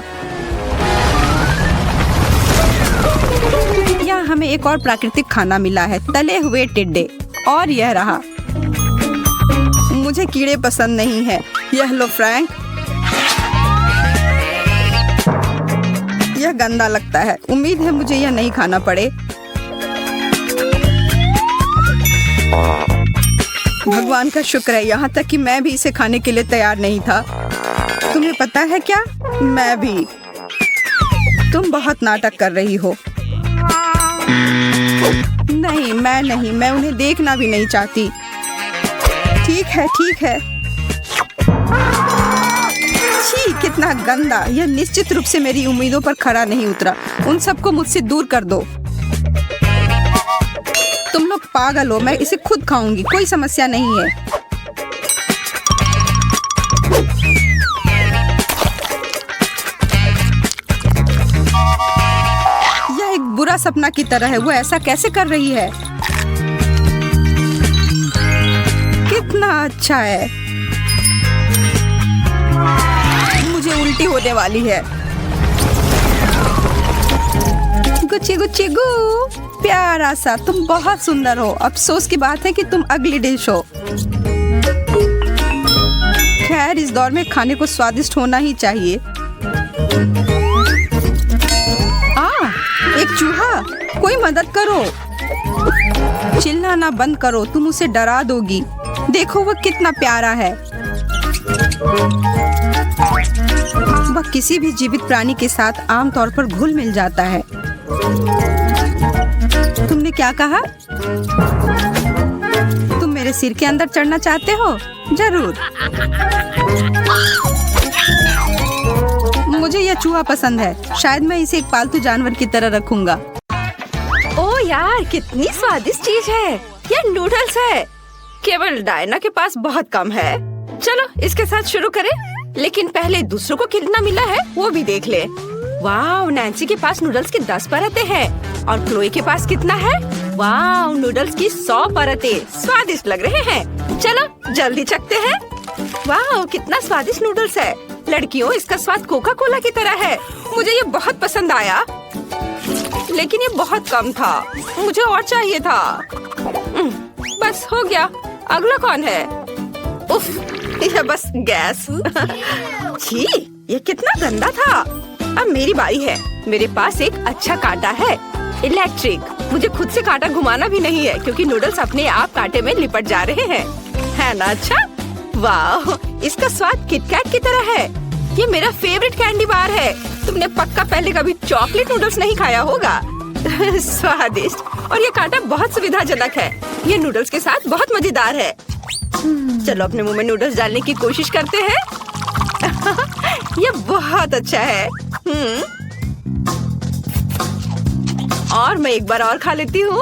यहाँ हमें एक और प्राकृतिक खाना मिला है, तले हुए टिड्डे। और यह रहा। मुझे कीड़े पसंद नहीं है। यह लो फ्रैंक। यह गंदा लगता है। उम्मीद है मुझे यह नहीं खाना पड़े। भगवान का शुक्र है, यहाँ तक कि मैं भी इसे खाने के लिए तैयार नहीं था। तुम्हें पता है क्या, मैं भी। तुम बहुत नाटक कर रही हो। नहीं, मैं उन्हें देखना भी नहीं चाहती। ठीक है। छी, कितना गंदा। यह निश्चित रूप से मेरी उम्मीदों पर खरा नहीं उतरा। उन सबको मुझसे दूर कर दो। तुम लोग पागल हो। मैं इसे खुद खाऊंगी, कोई समस्या नहीं है। यह एक बुरा सपना की तरह है। वो ऐसा कैसे कर रही है? कितना अच्छा है। मुझे उल्टी होने वाली है। गुच्ची गुच्ची गू, प्यारा सा, तुम बहुत सुंदर हो। अफसोस की बात है कि तुम अगली डिश हो। खैर, इस दौर में खाने को स्वादिष्ट होना ही चाहिए। एक चूहा, कोई मदद करो। चिल्लाना बंद करो, तुम उसे डरा दोगी। देखो वह कितना प्यारा है। वह किसी भी जीवित प्राणी के साथ आमतौर पर घुल मिल जाता है। तुमने क्या कहा? तुम मेरे सिर के अंदर चढ़ना चाहते हो? जरूर। मुझे यह चूहा पसंद है। शायद मैं इसे एक पालतू जानवर की तरह रखूंगा। ओ यार, कितनी स्वादिष्ट चीज है। यह नूडल्स है। केवल डायना के पास बहुत कम है। चलो इसके साथ शुरू करें, लेकिन पहले दूसरों को कितना मिला है वो भी देख ले। वाह, नैन्सी के पास नूडल्स की 10 परतें हैं और क्लोई के पास कितना है? वाह, नूडल्स की 100 परतें। स्वादिष्ट लग रहे हैं। चलो जल्दी चखते हैं। वाह, कितना स्वादिष्ट नूडल्स है। लड़कियों, इसका स्वाद कोका कोला की तरह है। मुझे ये बहुत पसंद आया, लेकिन ये बहुत कम था। मुझे और चाहिए था। बस हो गया। अगला कौन है? उफ, यह बस गैस। छी, ये कितना गंदा था। अब मेरी बारी है। मेरे पास एक अच्छा कांटा है, इलेक्ट्रिक। मुझे खुद से कांटा घुमाना भी नहीं है, क्योंकि नूडल्स अपने आप कांटे में लिपट जा रहे हैं। है ना अच्छा? वाह, इसका स्वाद किटकैट की तरह है। ये मेरा फेवरेट कैंडी बार है। तुमने पक्का पहले कभी चॉकलेट नूडल्स नहीं खाया होगा। स्वादिष्ट, और ये कांटा बहुत सुविधाजनक है। ये नूडल्स के साथ बहुत मजेदार है। चलो अपने मुंह में नूडल्स डालने की कोशिश करते हैं। ये बहुत अच्छा है। और मैं एक बार और खा लेती हूँ।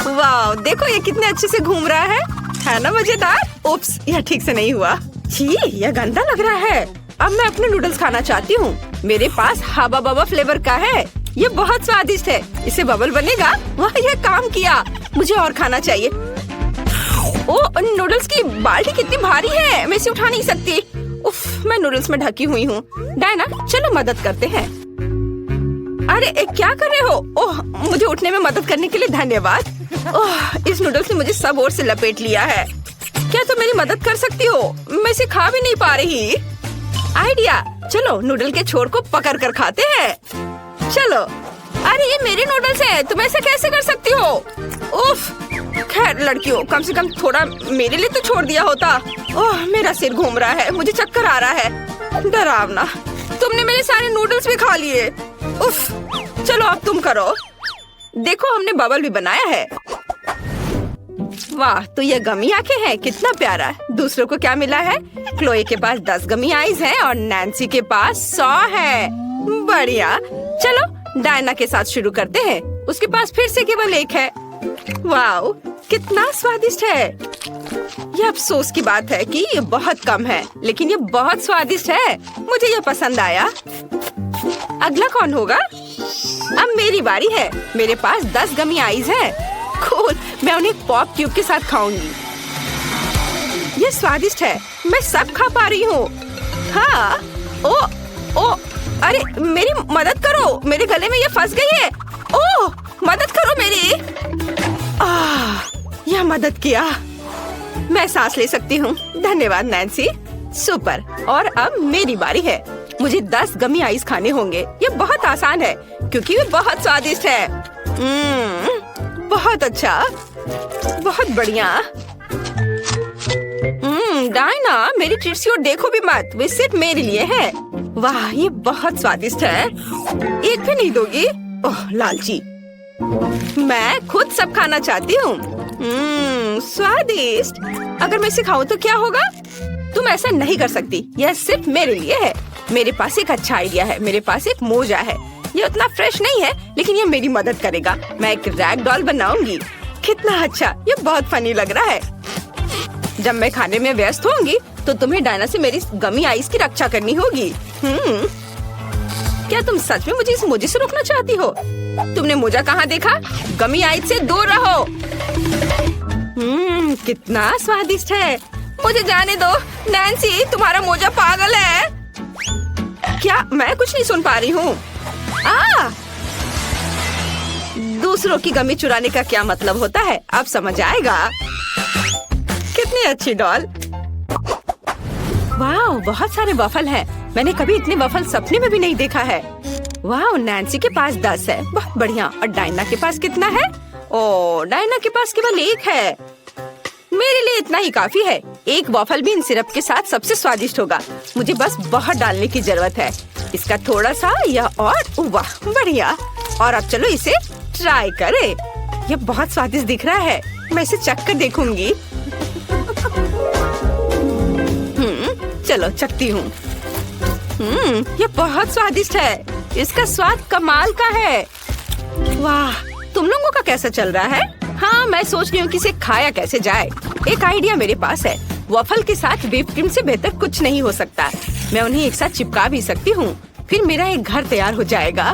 वाह, देखो ये कितने अच्छे से घूम रहा है ना मजेदार? उप्स, यह ठीक से नहीं हुआ। छी, यह गंदा लग रहा है। अब मैं अपने नूडल्स खाना चाहती हूँ। मेरे पास हबा बबा फ्लेवर का है। ये बहुत स्वादिष्ट है। इससे बबल बनेगा। वाह, यह काम किया। मुझे और खाना चाहिए। ओ, नूडल्स की बाल्टी कितनी भारी है, मैं इसे उठा नहीं सकती। उफ, मैं नूडल्स में ढकी हुई हूँ। डायना, चलो मदद करते हैं। अरे क्या कर रहे हो? ओह, मुझे उठने में मदद करने के लिए धन्यवाद। ओह, इस नूडल्स ने मुझे सब ओर से लपेट लिया है। क्या तुम मेरी मदद कर सकती हो? मैं इसे खा भी नहीं पा रही। आइडिया, चलो नूडल के छोर को पकड़ कर खाते हैं। चलो। अरे ये मेरे नूडल्स हैं, तुम ऐसा कैसे कर सकती हो? उफ, खैर लड़कियों, कम से कम थोड़ा मेरे लिए तो छोड़ दिया होता। ओह, मेरा सिर घूम रहा है, मुझे चक्कर आ रहा है। डरावना, तुमने मेरे सारे नूडल्स भी खा लिए। उफ, चलो अब तुम करो। देखो, हमने बबल भी बनाया है। वाह, तो ये गमी आंखें हैं, कितना प्यारा। दूसरों को क्या मिला है? क्लोई के पास 10 गमी आईज हैं और नैन्सी के पास 100 है। बढ़िया। चलो डायना के साथ शुरू करते हैं। उसके पास फिर से केवल 1 है। वाह, कितना स्वादिष्ट है। ये अफसोस की बात है कि ये बहुत कम है, लेकिन ये बहुत स्वादिष्ट है। मुझे ये पसंद आया। अगला कौन होगा? अब मेरी बारी है। मेरे पास 10 गमी आईज है। कूल, मैं उन्हें पॉप क्यूब के साथ खाऊंगी। ये स्वादिष्ट है, मैं सब खा पा रही हूँ। हाँ, ओ, ओ, अरे मेरी मदद करो, मेरे गले में ये फंस गई है। ओह, मदद करो मेरी। यह मदद किया। मैं सांस ले सकती हूँ। धन्यवाद नैन्सी, सुपर। और अब मेरी बारी है। मुझे 10 गमी आइस खाने होंगे। ये बहुत आसान है क्योंकि ये बहुत स्वादिष्ट है। बहुत अच्छा, बहुत बढ़िया। डायना, मेरी ट्रीट्स की ओर देखो भी मत, वे सिर्फ मेरे लिए है। वाह, ये बहुत स्वादिष्ट है। एक भी नहीं दोगी? ओह लालची, मैं खुद सब खाना चाहती हूँ। स्वादिष्ट। अगर मैं इसे खाऊं तो क्या होगा? तुम ऐसा नहीं कर सकती, यह सिर्फ मेरे लिए है। मेरे पास एक अच्छा आइडिया है। मेरे पास एक मोजा है। ये उतना फ्रेश नहीं है लेकिन ये मेरी मदद करेगा। मैं एक रैग डॉल बनाऊंगी। कितना अच्छा, ये बहुत फनी लग रहा है। जब मैं खाने में व्यस्त होंगी तो तुम्हें डायना से मेरी गमी आइस की रक्षा करनी होगी। क्या तुम सच में मुझे इस मोजे से रोकना चाहती हो? तुमने मोजा कहाँ देखा? गमी आइस से दूर रहो। कितना स्वादिष्ट है। मुझे जाने दो। नैन्सी, तुम्हारा मोजा पागल है क्या? मैं कुछ नहीं सुन पा रही हूँ। दूसरों की गमी चुराने का क्या मतलब होता है, अब समझ आएगा। कितनी अच्छी डॉल। वाह, बहुत सारे वफल हैं। मैंने कभी इतने वफल सपने में भी नहीं देखा है। वाह, नैन्सी के पास 10 है। बहुत बढ़िया। और डायना के पास कितना है? ओह, डायना के पास केवल 1 है। मेरे लिए इतना ही काफी है। एक वॉफल भी इन सिरप के साथ सबसे स्वादिष्ट होगा। मुझे बस बहुत डालने की जरूरत है। इसका थोड़ा सा, यह और। वाह, बढ़िया। और अब चलो इसे ट्राई करें। यह बहुत स्वादिष्ट दिख रहा है। मैं इसे चख कर देखूंगी। चलो चखती हूँ। यह बहुत स्वादिष्ट है। इसका स्वाद कमाल का है। वाह, तुम लोगों का कैसा चल रहा है? हाँ, मैं सोच रही हूँ कि इसे खाया कैसे जाए। एक आइडिया मेरे पास है। वॉफल के साथ व्हिप क्रीम से बेहतर कुछ नहीं हो सकता। मैं उन्हें एक साथ चिपका भी सकती हूँ। फिर मेरा एक घर तैयार हो जाएगा।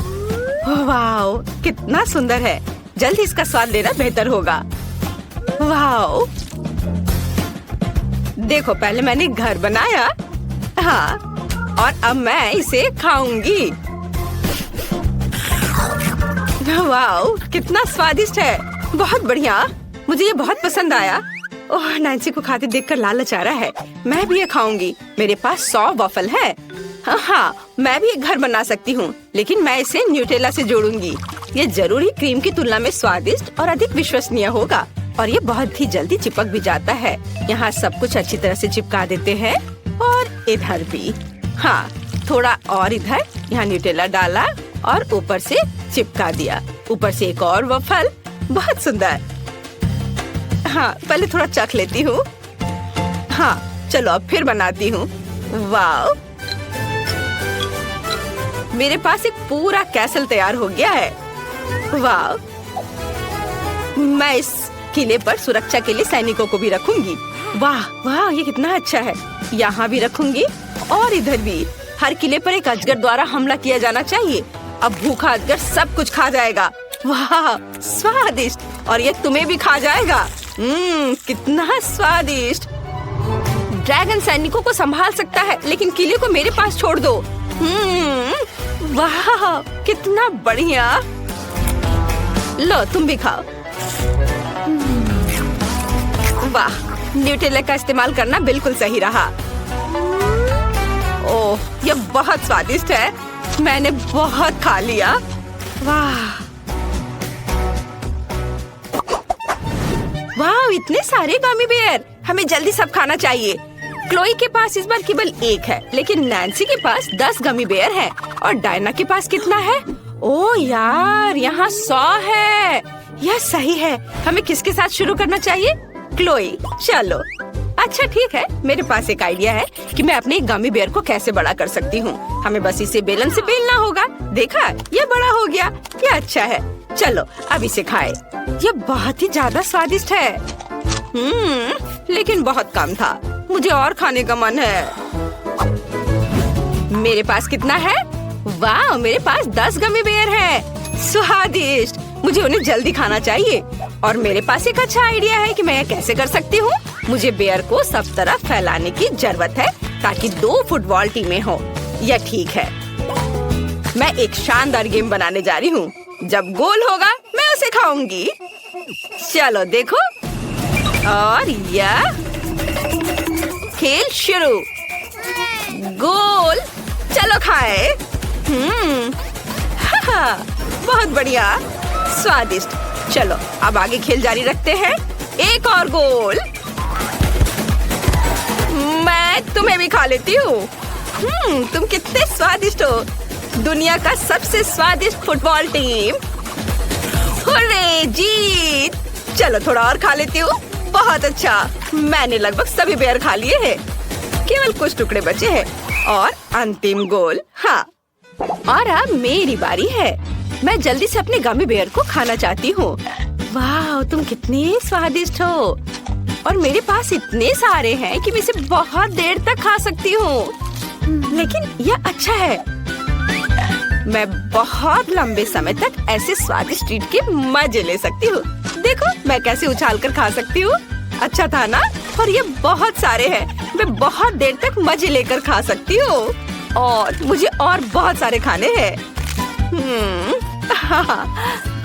वाह, कितना सुंदर है। जल्द इसका स्वाद लेना बेहतर होगा। वाह, देखो, पहले मैंने घर बनाया। हाँ, और अब मैं इसे खाऊंगी। वाह, कितना स्वादिष्ट है। बहुत बढ़िया, मुझे ये बहुत पसंद आया। ओह, नैन्सी को खाते देखकर लालच आ रहा है। मैं भी ये खाऊंगी। मेरे पास 100 वॉफल है। हाँ, मैं भी एक घर बना सकती हूँ, लेकिन मैं इसे न्यूटेला से जोड़ूंगी। ये जरूर ही क्रीम की तुलना में स्वादिष्ट और अधिक विश्वसनीय होगा। और ये बहुत ही जल्दी चिपक भी जाता है। यहाँ सब कुछ अच्छी तरह से चिपका देते हैं। और इधर भी। हाँ, थोड़ा और इधर। यहाँ न्यूटेला डाला और ऊपर से चिपका दिया। ऊपर से एक और वॉफल। बहुत सुंदर। हाँ, पहले थोड़ा चख लेती हूँ। हाँ, चलो अब फिर बनाती हूँ। वाह, मेरे पास एक पूरा कैसल तैयार हो गया है। वाह, मैं इस किले पर सुरक्षा के लिए सैनिकों को भी रखूंगी। वाह वाह, ये कितना अच्छा है। यहाँ भी रखूंगी और इधर भी। हर किले पर एक अजगर द्वारा हमला किया जाना चाहिए। अब भूखा अजगर सब कुछ खा जाएगा। वाह, स्वादिष्ट। और ये तुम्हें भी खा जाएगा। कितना स्वादिष्ट। ड्रैगन सैनिकों को संभाल सकता है, लेकिन किले को मेरे पास छोड़ दो। वाह, कितना बढ़िया। लो, तुम भी खाओ। वाह, न्यूटेला का इस्तेमाल करना बिल्कुल सही रहा। ओह, ये बहुत स्वादिष्ट है। मैंने बहुत खा लिया। वाह वाह, इतने सारे गमी बेयर। हमें जल्दी सब खाना चाहिए। क्लोई के पास इस बार केवल 1 है, लेकिन नैन्सी के पास 10 गमी बेयर है। और डायना के पास कितना है? ओह यार, यहाँ 100 है। यह सही है। हमें किसके साथ शुरू करना चाहिए? क्लोई। चलो, अच्छा ठीक है। मेरे पास एक आइडिया है कि मैं अपने गमी बेयर को कैसे बड़ा कर सकती हूँ। हमें बस इसे बेलन से बेलना होगा। देखा, ये बड़ा हो गया। ये अच्छा है। चलो, अब इसे खाए। ये बहुत ही ज्यादा स्वादिष्ट है। लेकिन बहुत कम था। मुझे और खाने का मन है। मेरे पास कितना है? वाह, मेरे पास 10 गमी बेयर है। स्वादिष्ट। मुझे उन्हें जल्दी खाना चाहिए और मेरे पास एक अच्छा आइडिया है कि मैं यह कैसे कर सकती हूँ। मुझे बेयर को सब तरफ फैलाने की जरूरत है ताकि 2 फुटबॉल टीमें हो। यह ठीक है। मैं एक शानदार गेम बनाने जा रही हूँ। जब गोल होगा मैं उसे खाऊंगी। चलो देखो। और यह खेल शुरू। गोल, चलो खाए। बहुत बढ़िया, स्वादिष्ट। चलो अब आगे खेल जारी रखते हैं। एक और गोल। मैं तुम्हें भी खा लेती हूँ। तुम कितने स्वादिष्ट हो। दुनिया का सबसे स्वादिष्ट फुटबॉल टीम। हुर्रे, जीत। चलो थोड़ा और खा लेती हूँ। बहुत अच्छा, मैंने लगभग सभी बेयर खा लिए हैं। केवल कुछ टुकड़े बचे हैं। और अंतिम गोल। हाँ, और अब मेरी बारी है। मैं जल्दी से अपने गमी बेयर को खाना चाहती हूँ। वाह, तुम कितने स्वादिष्ट हो। और मेरे पास इतने सारे हैं कि मैं इसे बहुत देर तक खा सकती हूँ। लेकिन यह अच्छा है। मैं बहुत लंबे समय तक ऐसे स्वादिष्ट ट्रीट के मजे ले सकती हूँ। देखो मैं कैसे उछाल कर खा सकती हूँ। अच्छा था ना? और ये बहुत सारे हैं। मैं बहुत देर तक मजे लेकर खा सकती हूँ। और मुझे और बहुत सारे खाने हैं।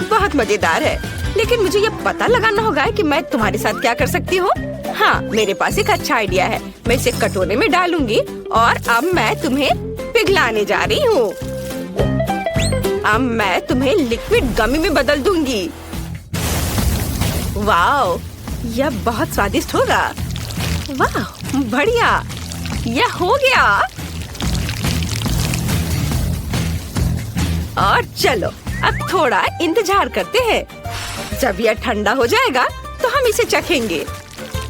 बहुत मजेदार है। लेकिन मुझे ये पता लगाना होगा कि मैं तुम्हारे साथ क्या कर सकती हूँ। हाँ, मेरे पास एक अच्छा आइडिया है। मैं इसे कटोरे में डालूंगी और अब मैं तुम्हें पिघलाने जा रही हूँ। अब मैं तुम्हें लिक्विड गमी में बदल दूंगी। वाह, यह बहुत स्वादिष्ट होगा। वाह, बढ़िया, यह हो गया। और चलो अब थोड़ा इंतजार करते हैं। जब यह ठंडा हो जाएगा तो हम इसे चखेंगे।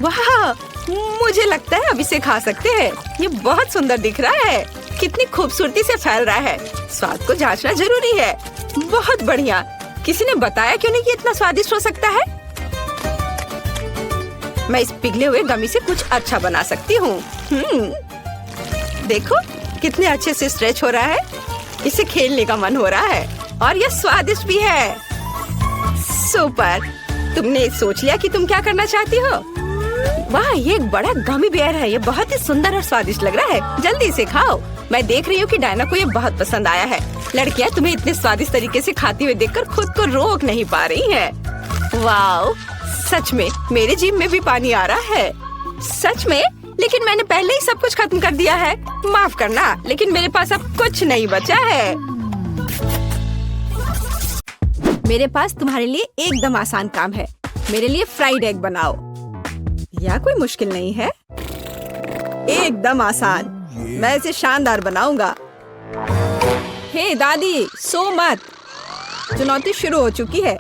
वाह, मुझे लगता है अब इसे खा सकते हैं। ये बहुत सुंदर दिख रहा है। कितनी खूबसूरती से फैल रहा है। स्वाद को जांचना जरूरी है। बहुत बढ़िया। किसी ने बताया क्यों नहीं कि इतना स्वादिष्ट हो सकता है? मैं इस पिघले हुए गमी से कुछ अच्छा बना सकती हूँ। देखो कितने अच्छे से स्ट्रेच हो रहा है। इसे खेलने का मन हो रहा है और यह स्वादिष्ट भी है। सुपर। तुमने सोच लिया कि तुम क्या करना चाहती हो? वाह, ये एक बड़ा गमी बेयर है। ये बहुत ही सुंदर और स्वादिष्ट लग रहा है। जल्दी इसे खाओ। मैं देख रही हूँ कि डायना को ये बहुत पसंद आया है। लड़कियाँ तुम्हें इतने स्वादिष्ट तरीके से खाती हुए देखकर खुद को रोक नहीं पा रही हैं। वाह, सच में मेरे जीभ में भी पानी आ रहा है। सच में? लेकिन मैंने पहले ही सब कुछ खत्म कर दिया है। माफ करना, लेकिन मेरे पास अब कुछ नहीं बचा है। मेरे पास तुम्हारे लिए एकदम आसान काम है। मेरे लिए फ्राइड एग बनाओ। यह कोई मुश्किल नहीं है। एकदम आसान। मैं इसे शानदार बनाऊंगा। हे दादी, सो मत। चुनौती शुरू हो चुकी है।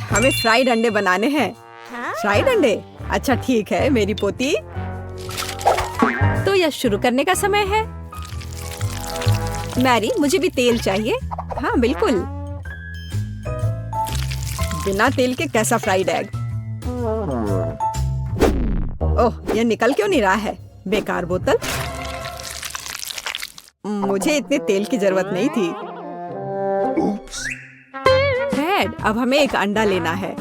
हमें फ्राइड अंडे बनाने हैं। फ्राइड अंडे? अच्छा ठीक है मेरी पोती। तो यह शुरू करने का समय है। मैरी, मुझे भी तेल चाहिए। हाँ बिल्कुल। बिना तेल के कैसा फ्राइड एग? ओह, यह निकल क्यों नहीं रहा है? बेकार बोतल। मुझे इतने तेल की जरूरत नहीं थी। फ्रेड, अब हमें एक अंडा लेना है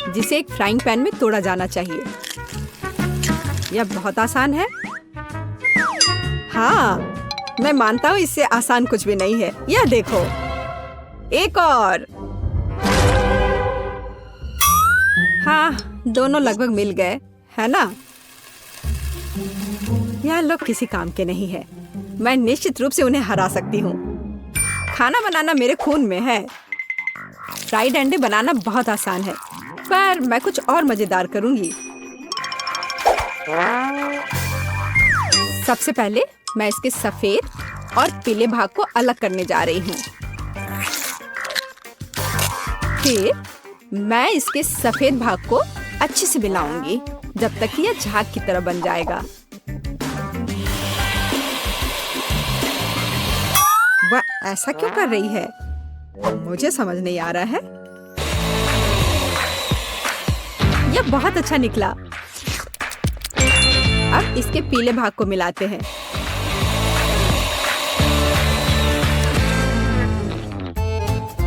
जिसे एक फ्राइंग पैन में तोड़ा जाना चाहिए। यह बहुत आसान है। हाँ, मैं मानता हूँ इससे आसान कुछ भी नहीं है। यह देखो, एक और। हाँ, दोनों लगभग मिल गए, है ना? यह लोग किसी काम के नहीं है। मैं निश्चित रूप से उन्हें हरा सकती हूँ। खाना बनाना मेरे खून में है। फ्राइड अंडे बनाना बहुत आसान है, पर मैं कुछ और मजेदार करूंगी। सबसे पहले मैं इसके सफेद और पीले भाग को अलग करने जा रही हूँ। फिर मैं इसके सफेद भाग को अच्छे से मिलाऊंगी जब तक कि यह झाग की तरह बन जाएगा। वह ऐसा क्यों कर रही है? मुझे समझ नहीं आ रहा है। यह बहुत अच्छा निकला। अब इसके पीले भाग को मिलाते हैं।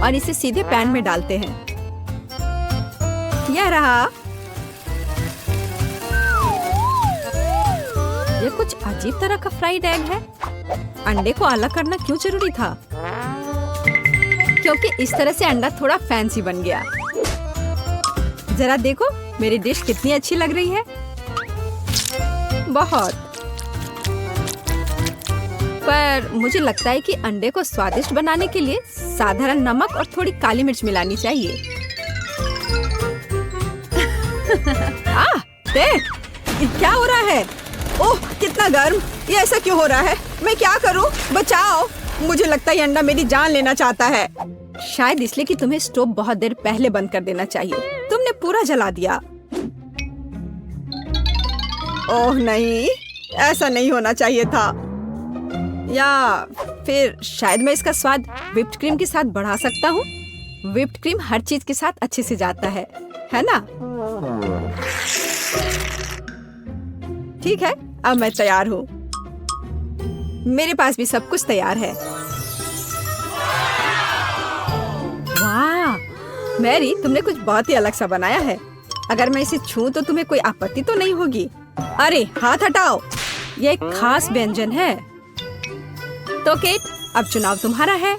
और इसे सीधे पैन में डालते हैं। यह रहा। यह कुछ अजीब तरह का फ्राइड एग है। अंडे को अलग करना क्यों जरूरी था? क्योंकि इस तरह से अंडा थोड़ा फैंसी बन गया। जरा देखो मेरी डिश कितनी अच्छी लग रही है। बहुत। पर मुझे लगता है कि अंडे को स्वादिष्ट बनाने के लिए साधारण नमक और थोड़ी काली मिर्च मिलानी चाहिए। देख, ये क्या हो रहा है? ओह, कितना गर्म! ये ऐसा क्यों हो रहा है? मैं क्या करूं? बचाओ! मुझे लगता है ये अंडा मेरी जान लेना चाहता है। शायद इसलिए कि तुम्हें स्टोव बहुत देर पहले बंद कर देना चाहिए। तुमने पूरा जला दिया। ओह नहीं, ऐसा नहीं होना चाहिए था। या फिर शायद मैं इसका स्वाद व्हिप्ड क्रीम के साथ बढ़ा सकता हूँ। व्हिप्ड क्रीम हर चीज के साथ अच्छे से जाता है ना? ठीक है, अब मैं तैयार हूँ। मेरे पास भी सब कुछ तैयार है। वाह, मैरी, तुमने कुछ बहुत ही अलग सा बनाया है। अगर मैं इसे छूं तो तुम्हें कोई आपत्ति तो नहीं होगी? अरे हाथ हटाओ, यह एक खास व्यंजन है। तो केट, अब चुनाव तुम्हारा है।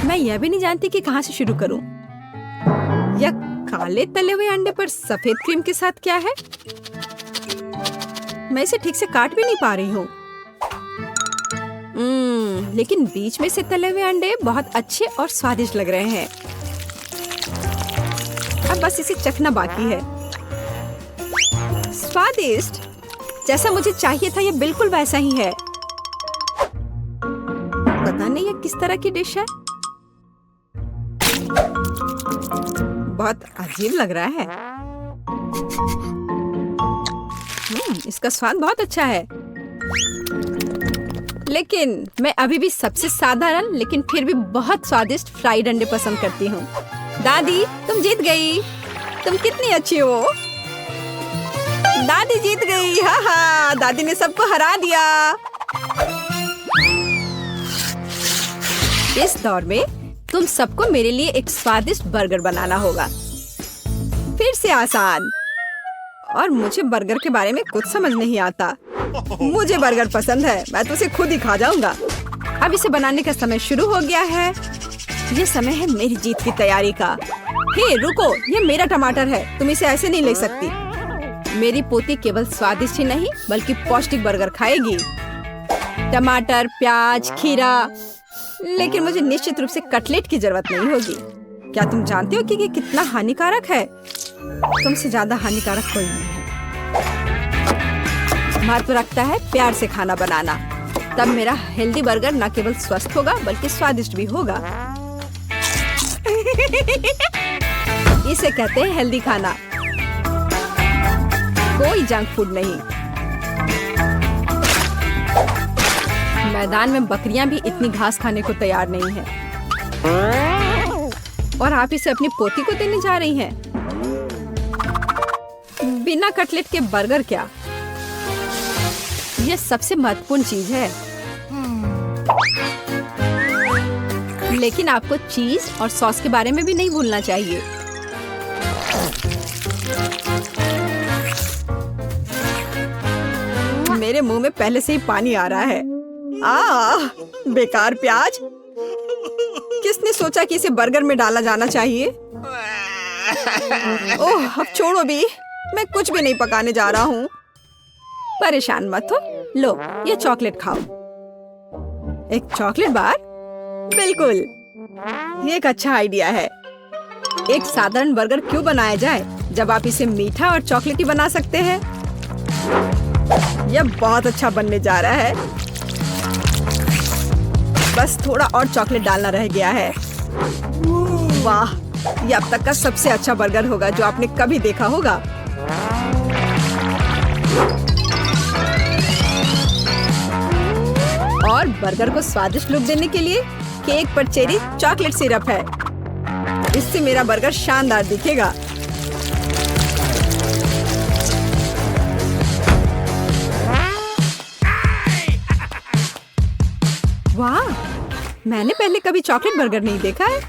मैं यह भी नहीं जानती कि कहाँ से शुरू करूं। यह काले तले हुए अंडे पर सफेद क्रीम के साथ क्या है? मैं इसे ठीक से काट भी नहीं पा रही हूँ। लेकिन बीच में से तले हुए अंडे बहुत अच्छे और स्वादिष्ट लग रहे हैं। अब बस इसे चखना बाकी है। स्वादिष्ट, जैसा मुझे चाहिए था, यह बिल्कुल वैसा ही है। पता नहीं यह किस तरह की डिश है। बहुत अजीब लग रहा है। इसका स्वाद बहुत अच्छा है। लेकिन मैं अभी भी सबसे साधारण लेकिन फिर भी बहुत स्वादिष्ट फ्राइड अंडे पसंद करती हूँ। दादी, तुम जीत गई। तुम कितनी अच्छी हो। दादी जीत गई। हाँ हाँ, दादी ने सबको हरा दिया। इस दौर में तुम सबको मेरे लिए एक स्वादिष्ट बर्गर बनाना होगा। फिर से आसान। और मुझे बर्गर के बारे में कुछ समझ नहीं आता। मुझे बर्गर पसंद है, मैं तो उसे खुद ही खा जाऊंगा। अब इसे बनाने का समय शुरू हो गया है। ये समय है मेरी जीत की तैयारी का। हे रुको, ये मेरा टमाटर है, तुम इसे ऐसे नहीं ले सकती। मेरी पोती केवल स्वादिष्ट ही नहीं बल्कि पौष्टिक बर्गर खाएगी। टमाटर, प्याज, खीरा। लेकिन मुझे निश्चित रूप से कटलेट की जरूरत नहीं होगी। क्या तुम जानते हो कि ये कितना हानिकारक है? तुमसे ज्यादा हानिकारक कोई नहीं है। महत्व रखता है प्यार से खाना बनाना। तब मेरा हेल्दी बर्गर न केवल स्वस्थ होगा बल्कि स्वादिष्ट भी होगा। इसे कहते हैं हेल्दी खाना, कोई जंक फूड नहीं। मैदान में बकरियां भी इतनी घास खाने को तैयार नहीं हैं। और आप इसे अपनी पोती को देने जा रही हैं। बिना कटलेट के बर्गर क्या? यह सबसे महत्वपूर्ण चीज है। लेकिन आपको चीज और सॉस के बारे में भी नहीं भूलना चाहिए। मेरे मुंह में पहले से ही पानी आ रहा है। बेकार प्याज। किसने सोचा कि इसे बर्गर में डाला जाना चाहिए? ओह, अब छोड़ो भी, मैं कुछ भी नहीं पकाने जा रहा हूँ। परेशान मत हो। लो, ये चॉकलेट खाओ। एक चॉकलेट बार? बिल्कुल, ये एक अच्छा आइडिया है। एक साधारण बर्गर क्यों बनाया जाए जब आप इसे मीठा और चॉकलेटी बना सकते हैं? यह बहुत अच्छा बनने जा रहा है। बस थोड़ा और चॉकलेट डालना रह गया है। वाह, ये अब तक का सबसे अच्छा बर्गर होगा जो आपने कभी देखा होगा। और बर्गर को स्वादिष्ट लुक देने के लिए केक पर चेरी चॉकलेट सिरप है। इससे मेरा बर्गर शानदार दिखेगा। वाह, मैंने पहले कभी चॉकलेट बर्गर नहीं देखा है।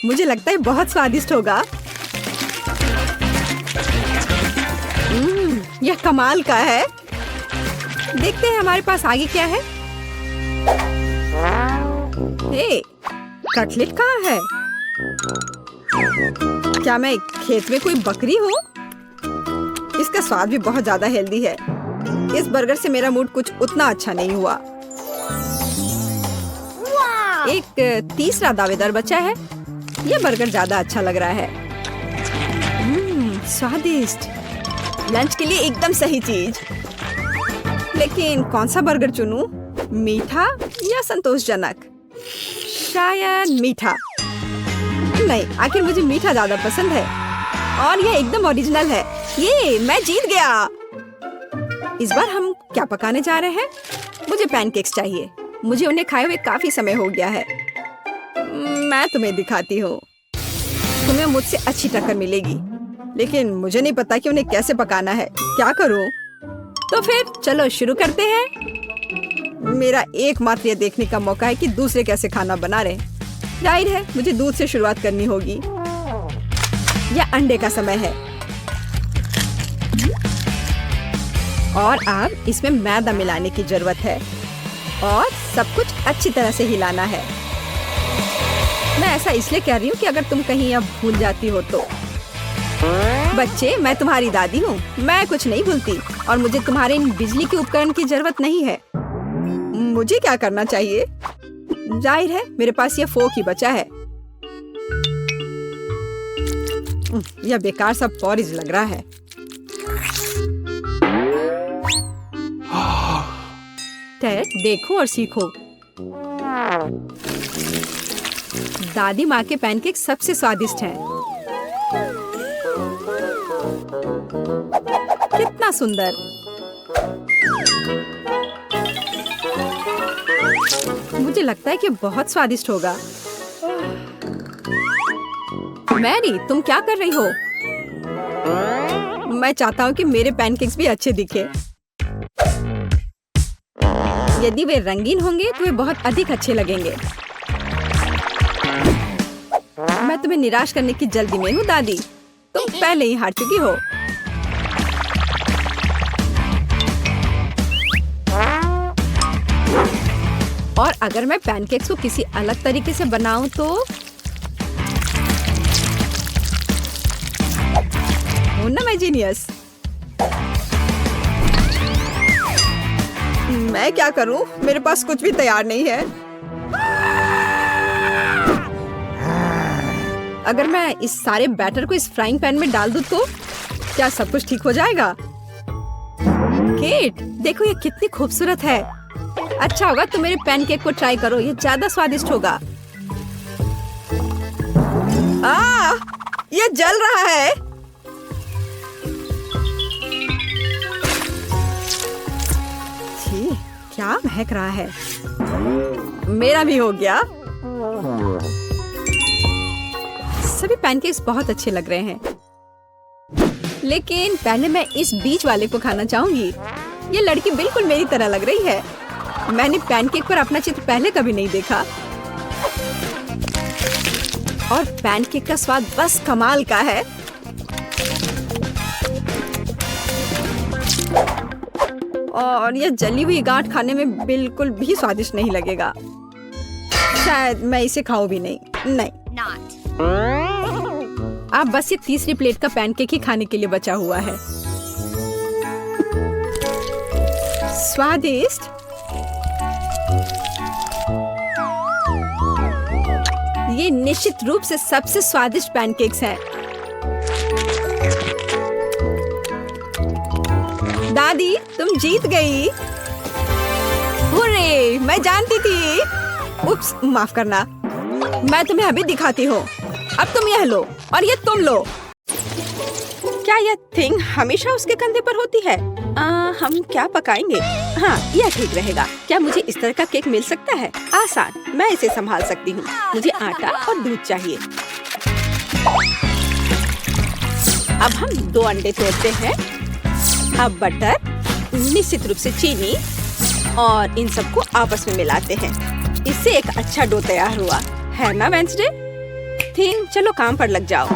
मुझे लगता है बहुत स्वादिष्ट होगा। यह कमाल का है। देखते हैं हमारे पास आगे क्या है। हे, कटलेट कहाँ है? क्या मैं खेत में कोई बकरी हूँ? इसका स्वाद भी बहुत ज्यादा हेल्दी है। इस बर्गर से मेरा मूड कुछ उतना अच्छा नहीं हुआ। एक तीसरा दावेदार बचा है। यह बर्गर ज्यादा अच्छा लग रहा है। स्वादिष्ट। लंच के लिए एकदम सही चीज। लेकिन कौन सा बर्गर चुनूं? मीठा या संतोषजनक? शायद मीठा। नहीं, आखिर मुझे मीठा ज्यादा पसंद है और यह एकदम ओरिजिनल है। ये मैं जीत गया। इस बार हम क्या पकाने जा रहे हैं? मुझे पैनकेक्स चाहिए। मुझे उन्हें खाए हुए काफी समय हो गया है। मैं तुम्हें दिखाती हूँ। तुम्हें मुझसे अच्छी टक्कर मिलेगी, लेकिन मुझे नहीं पता कि उन्हें कैसे पकाना है। क्या करूँ? तो फिर चलो शुरू करते हैं। मेरा एकमात्र ये देखने का मौका है कि दूसरे कैसे खाना बना रहे हैं। जाहिर है मुझे दूध से शुरुआत करनी होगी। यह अंडे का समय है और अब इसमें मैदा मिलाने की जरूरत है और सब कुछ अच्छी तरह से हिलाना है। मैं ऐसा इसलिए कह रही हूँ कि अगर तुम कहीं अब भूल जाती हो तो। बच्चे, मैं तुम्हारी दादी हूँ। मैं कुछ नहीं भूलती और मुझे तुम्हारे इन बिजली के उपकरण की जरूरत नहीं है। मुझे क्या करना चाहिए? जाहिर है मेरे पास ये फोक ही बचा है। यह बेकार सा पॉरिज लग रहा है। टेड, देखो और सीखो। दादी माँ के पैनकेक सबसे स्वादिष्ट हैं। कितना सुंदर। मुझे लगता है कि बहुत स्वादिष्ट होगा। मैरी, तुम क्या कर रही हो? मैं चाहता हूँ कि मेरे पैनकेक्स भी अच्छे दिखे। यदि वे रंगीन होंगे तो वे बहुत अधिक अच्छे लगेंगे। मैं तुम्हें निराश करने की जल्दी में हूँ दादी। तुम पहले ही हार चुकी हो। और अगर मैं पैनकेक्स को किसी अलग तरीके से बनाऊं तो हूं ना मैं जीनियस। मैं क्या करूं? मेरे पास कुछ भी तैयार नहीं है। अगर मैं इस सारे बैटर को इस फ्राइंग पैन में डाल दूं तो क्या सब कुछ ठीक हो जाएगा? केट, देखो ये कितनी खूबसूरत है। अच्छा होगा तुम मेरे पैनकेक को ट्राई करो। ये ज्यादा स्वादिष्ट होगा। ये जल रहा है। छी, क्या महक रहा है। मेरा भी हो गया। सभी पैनकेक्स बहुत अच्छे लग रहे हैं, लेकिन पहले मैं इस बीच वाले को खाना चाहूंगी। ये लड़की बिल्कुल मेरी तरह लग रही है। मैंने पैनकेक पर अपना चित्र पहले कभी नहीं देखा और पैनकेक का स्वाद बस कमाल का है। और यह जली हुई गांठ खाने में बिल्कुल भी स्वादिष्ट नहीं लगेगा। शायद मैं इसे खाऊं भी नहीं। अब बस ये तीसरी प्लेट का पैनकेक ही खाने के लिए बचा हुआ है। स्वादिष्ट। ये निश्चित रूप से सबसे स्वादिष्ट पैनकेक्स हैं। दादी, तुम जीत गई। हुर्रे, मैं जानती थी। उप्स, माफ करना। मैं तुम्हें अभी दिखाती हूँ। अब तुम यह लो और ये तुम लो। क्या यह थिंग हमेशा उसके कंधे पर होती है? हम क्या पकाएंगे? हाँ, यह ठीक रहेगा। क्या मुझे इस तरह का केक मिल सकता है? आसान, मैं इसे संभाल सकती हूँ। मुझे आटा और दूध चाहिए। अब हम 2 अंडे तोड़ते हैं। अब बटर, निश्चित रूप से चीनी और इन सबको आपस में मिलाते हैं। इससे एक अच्छा डो तैयार हुआ है ना वेंसडे? थिंग, चलो काम पर लग जाओ।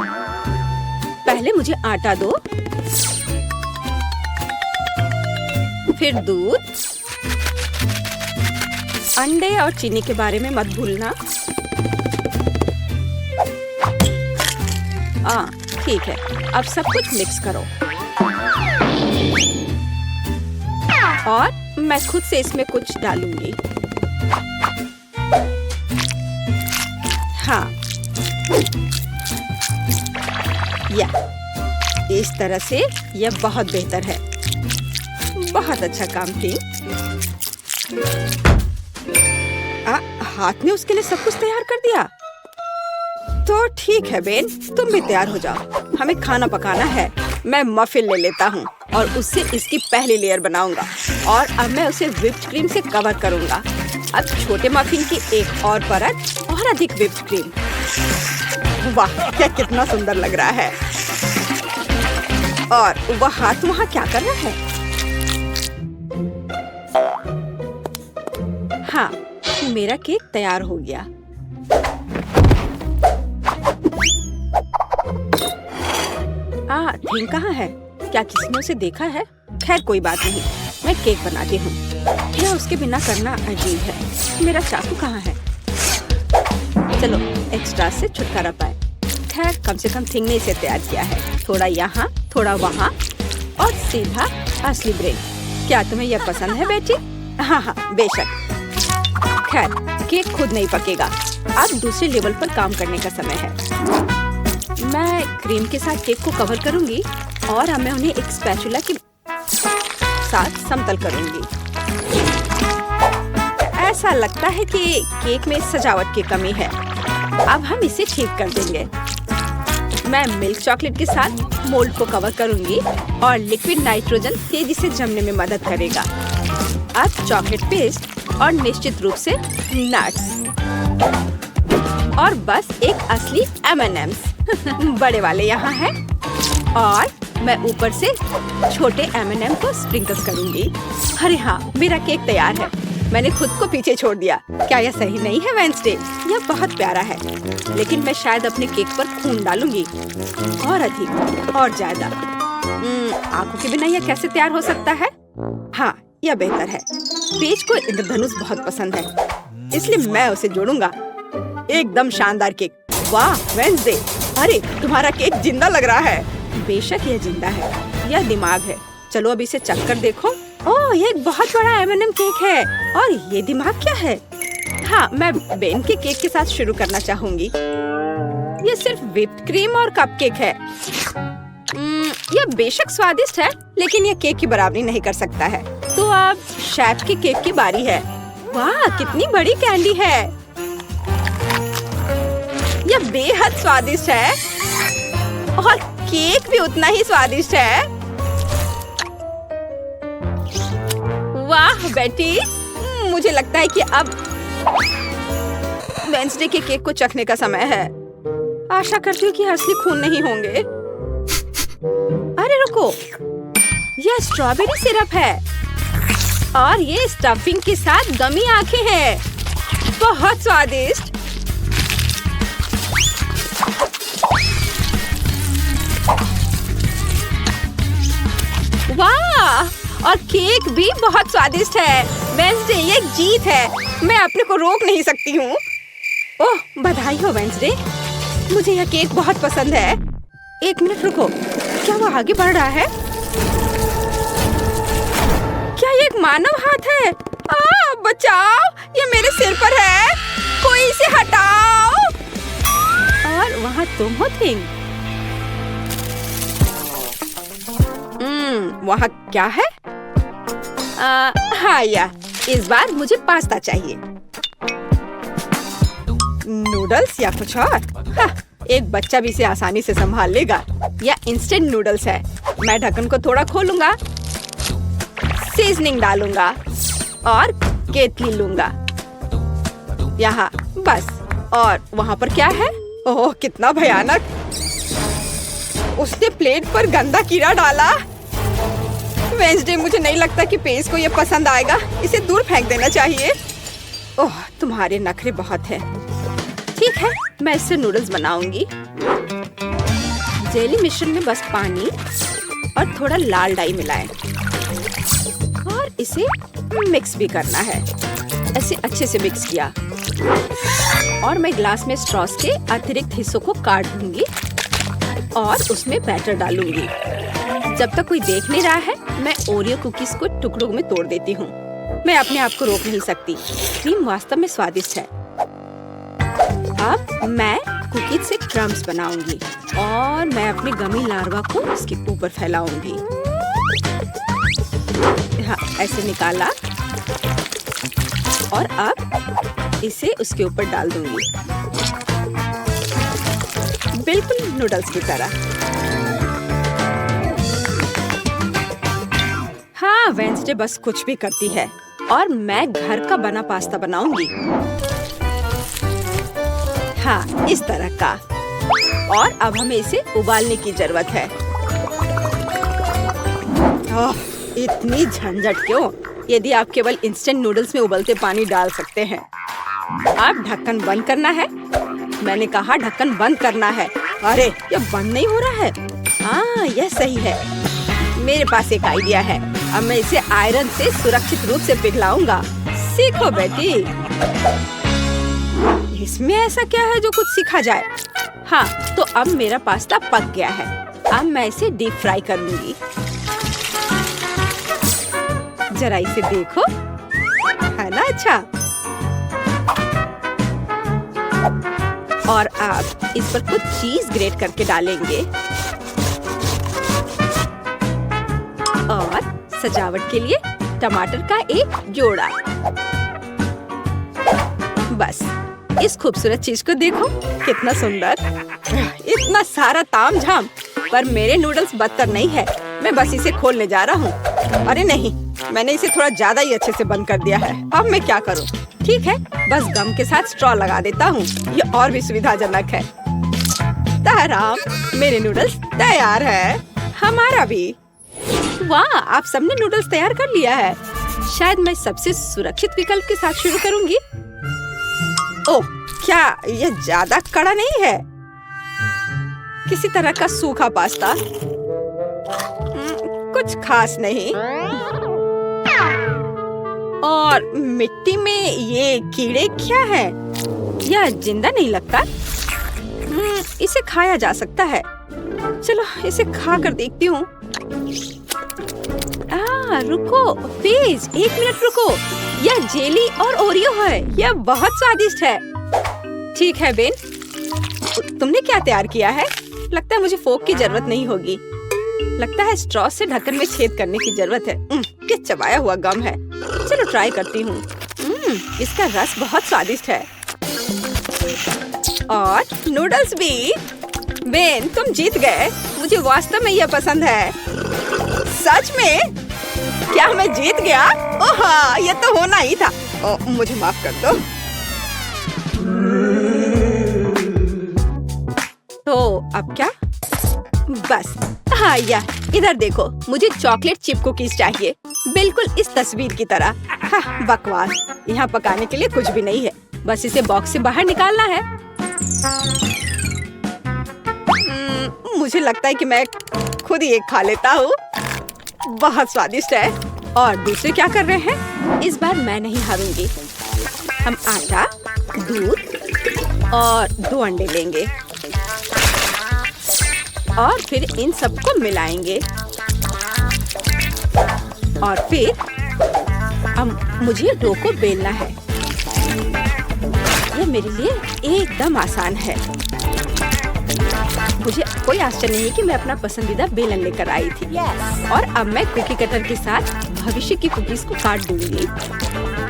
पहले मुझे आटा दो, फिर दूध, अंडे और चीनी के बारे में मत भूलना। ठीक है, अब सब कुछ मिक्स करो और मैं खुद से इसमें कुछ डालूंगी। हाँ, या इस तरह से यह बहुत बेहतर है। बहुत अच्छा काम की। हाथ ने उसके लिए सब कुछ तैयार कर दिया। तो ठीक है बेन, तुम भी तैयार हो जाओ। हमें खाना पकाना है। मैं मफिन ले लेता हूँ और उससे इसकी पहली लेयर बनाऊंगा और अब मैं उसे व्हिप्ड क्रीम से कवर करूंगा। अब छोटे मफिन की एक और परत और अधिक व्हिप्ड क्रीम। वाह, क्या कितना सुंदर लग रहा है। और वह हाथ वहाँ क्या कर रहा है? हाँ, मेरा केक तैयार हो गया। थिंग कहाँ है? क्या किसी ने उसे देखा है? खैर कोई बात नहीं, मैं केक बनाती हूँ। यह उसके बिना करना अजीब है। मेरा चाकू कहाँ है? चलो एक्स्ट्रा से छुटकारा पाए। खैर कम से कम थिंग ने इसे तैयार किया है। थोड़ा यहाँ, थोड़ा वहाँ और सीधा असली ब्रेड। क्या तुम्हें यह पसंद है बेटी? हाँ हाँ बेशक। खैर केक खुद नहीं पकेगा। अब दूसरे लेवल पर काम करने का समय है। मैं क्रीम के साथ केक को कवर करूंगी और अब मैं उन्हें एक स्पैचुला के साथ समतल करूंगी। ऐसा लगता है कि केक में सजावट की कमी है। अब हम इसे ठीक कर देंगे। मैं मिल्क चॉकलेट के साथ मोल्ड को कवर करूंगी और लिक्विड नाइट्रोजन तेजी से जमने में मदद करेगा। अब चॉकलेट पेस्ट और निश्चित रूप से नट्स और बस एक असली M&M's बड़े वाले यहाँ हैं और मैं ऊपर से छोटे M&M को स्प्रिंकल्स करूंगी। अरे हाँ, मेरा केक तैयार है। मैंने खुद को पीछे छोड़ दिया। क्या यह सही नहीं है वेंसडे? यह बहुत प्यारा है, लेकिन मैं शायद अपने केक पर खून डालूंगी और अधिक और ज्यादा। आंखों के बिना यह कैसे तैयार हो सकता है? हाँ, यह बेहतर है। पेज को इंद्रधनुष बहुत पसंद है, इसलिए मैं उसे जोड़ूंगा। एकदम शानदार केक। वाह वेंसडे, अरे तुम्हारा केक जिंदा लग रहा है। बेशक यह जिंदा है, यह दिमाग है। चलो अब इसे चख कर देखो। ओह, यह एक बहुत बड़ा M&M केक है और ये दिमाग क्या है? हाँ, मैं बेन के केक के साथ शुरू करना चाहूंगी। यह सिर्फ व्हिप्ड क्रीम और कपकेक है। यह बेशक स्वादिष्ट है, लेकिन यह केक की बराबरी नहीं कर सकता है। तो अब शेफ के केक की बारी है। वाह, कितनी बड़ी कैंडी है। यह बेहद स्वादिष्ट है और केक भी उतना ही स्वादिष्ट है। वाह बेटी, मुझे लगता है कि अब वेंसडे के केक को चखने का समय है। आशा करती हूँ कि असली खून नहीं होंगे। अरे रुको, यह स्ट्रॉबेरी सिरप है और ये स्टफिंग के साथ गमी आंखें हैं। बहुत स्वादिष्ट। वाह, और केक भी बहुत स्वादिष्ट है। वेंसडे, ये एक जीत है। मैं अपने को रोक नहीं सकती हूँ। ओह, बधाई हो वेंसडे, मुझे यह केक बहुत पसंद है। एक मिनट रुको, क्या वो आगे बढ़ रहा है? क्या ये एक मानव हाथ है? बचाओ, ये मेरे सिर पर है। कोई इसे हटाओ। और वहाँ तुम हो थिंग। वहाँ क्या है? हाँ, इस बार मुझे पास्ता चाहिए। नूडल्स या कुछ और? एक बच्चा भी इसे आसानी से संभाल लेगा। या इंस्टेंट नूडल्स है। मैं ढक्कन को थोड़ा खोलूंगा, सीजनिंग डालूंगा और केतली लूंगा यहाँ बस। और वहाँ पर क्या है? ओह, कितना भयानक। उसने प्लेट पर गंदा कीड़ा डाला। वेंसडे, मुझे नहीं लगता कि पेज को ये पसंद आएगा। इसे दूर फेंक देना चाहिए। ओह, तुम्हारे नखरे बहुत हैं। ठीक है, मैं इससे नूडल्स बनाऊंगी। जेली मिश्रण में बस पानी और थोड़ा लाल डाई मिलाएं और इसे मिक्स भी करना है। ऐसे अच्छे से मिक्स किया और मैं ग्लास में स्ट्रॉस के अतिरिक्त हिस्सों को काट दूंगी और उसमें बैटर डालूंगी। जब तक कोई देख नहीं रहा है, मैं ओरियो कुकीज को टुकड़ों में तोड़ देती हूँ। मैं अपने आप को रोक नहीं सकती। क्रीम वास्तव में स्वादिष्ट है। अब मैं कुकीज से क्रम्स बनाऊंगी और मैं अपने गमी लार्वा को इसके ऊपर फैलाऊंगी। हाँ, ऐसे निकाला और अब इसे उसके ऊपर डाल दूंगी, बिल्कुल नूडल्स की तरह। हाँ, वेंसडे बस कुछ भी करती है और मैं घर का बना पास्ता बनाऊंगी। हाँ, इस तरह का। और अब हमें इसे उबालने की जरूरत है। ओह, इतनी झंझट क्यों? यदि आप केवल इंस्टेंट नूडल्स में उबलते पानी डाल सकते हैं। अब ढक्कन बंद करना है। मैंने कहा ढक्कन बंद करना है। अरे, ये बंद नहीं हो रहा है। हाँ, यह सही है। मेरे पास एक आइडिया है। अब मैं इसे आयरन से सुरक्षित रूप से पिघलाऊंगा। सीखो बेटी। इसमें ऐसा क्या है जो कुछ सीखा जाए? हाँ, तो अब मेरा पास्ता पक गया है। अब मैं इसे डीप फ्राई करूंगी। जरा इसे देखो, है ना अच्छा? और अब इस पर कुछ चीज ग्रेट करके डालेंगे और सजावट के लिए टमाटर का एक जोड़ा। बस, इस खूबसूरत चीज को देखो, कितना सुंदर। इतना सारा तामझाम, पर मेरे नूडल्स बदतर नहीं है। मैं बस इसे खोलने जा रहा हूँ। अरे नहीं, मैंने इसे थोड़ा ज्यादा ही अच्छे से बंद कर दिया है। अब मैं क्या करूँ? ठीक है, बस गम के साथ स्ट्रॉ लगा देता हूँ। ये और भी सुविधाजनक है। ताराम, मेरे नूडल्स तैयार है। हमारा भी। वाह, आप सबने नूडल्स तैयार कर लिया है। शायद मैं सबसे सुरक्षित विकल्प के साथ शुरू करूंगी। ओह, क्या यह ज्यादा कड़ा नहीं है? किसी तरह का सूखा पास्ता। कुछ खास नहीं। और मिट्टी में ये कीड़े क्या है? यह जिंदा नहीं लगता। इसे खाया जा सकता है। चलो, इसे खा कर देखती हूँ। रुको प्लीज, 1 मिनट रुको। यह जेली और ओरियो है। यह बहुत स्वादिष्ट है। ठीक है बेन, तुमने क्या तैयार किया है? लगता है मुझे फोक की जरूरत नहीं होगी। लगता है स्ट्रॉ से ढक्कन में छेद करने की जरूरत है। ये चबाया हुआ गम है। चलो ट्राई करती हूँ। इसका रस बहुत स्वादिष्ट है। और नूडल्स भी। बेन, तुम जीत गए। मुझे वास्तव में यह पसंद है। सच में? क्या मैं जीत गया? ओह हाँ, ये तो होना ही था। मुझे माफ कर दो। तो अब क्या? बस, हाँ, यह इधर देखो। मुझे चॉकलेट चिप कुकीज चाहिए, बिल्कुल इस तस्वीर की तरह। हाँ, बकवास। यहाँ पकाने के लिए कुछ भी नहीं है। बस इसे बॉक्स से बाहर निकालना है। मुझे लगता है कि मैं खुद ही एक खा लेता हूँ। बहुत स्वादिष्ट है। और दूसरे क्या कर रहे हैं? इस बार मैं नहीं हारूंगी। हम आटा, दूध और 2 अंडे लेंगे और फिर इन सबको मिलाएंगे। और फिर अब मुझे डो को बेलना है। यह मेरे लिए एकदम आसान है। मुझे कोई आश्चर्य नहीं है कि मैं अपना पसंदीदा बेलन लेकर आई थी। और अब मैं कुकी कटर के साथ भविष्य की कुकीज को काट दूंगी।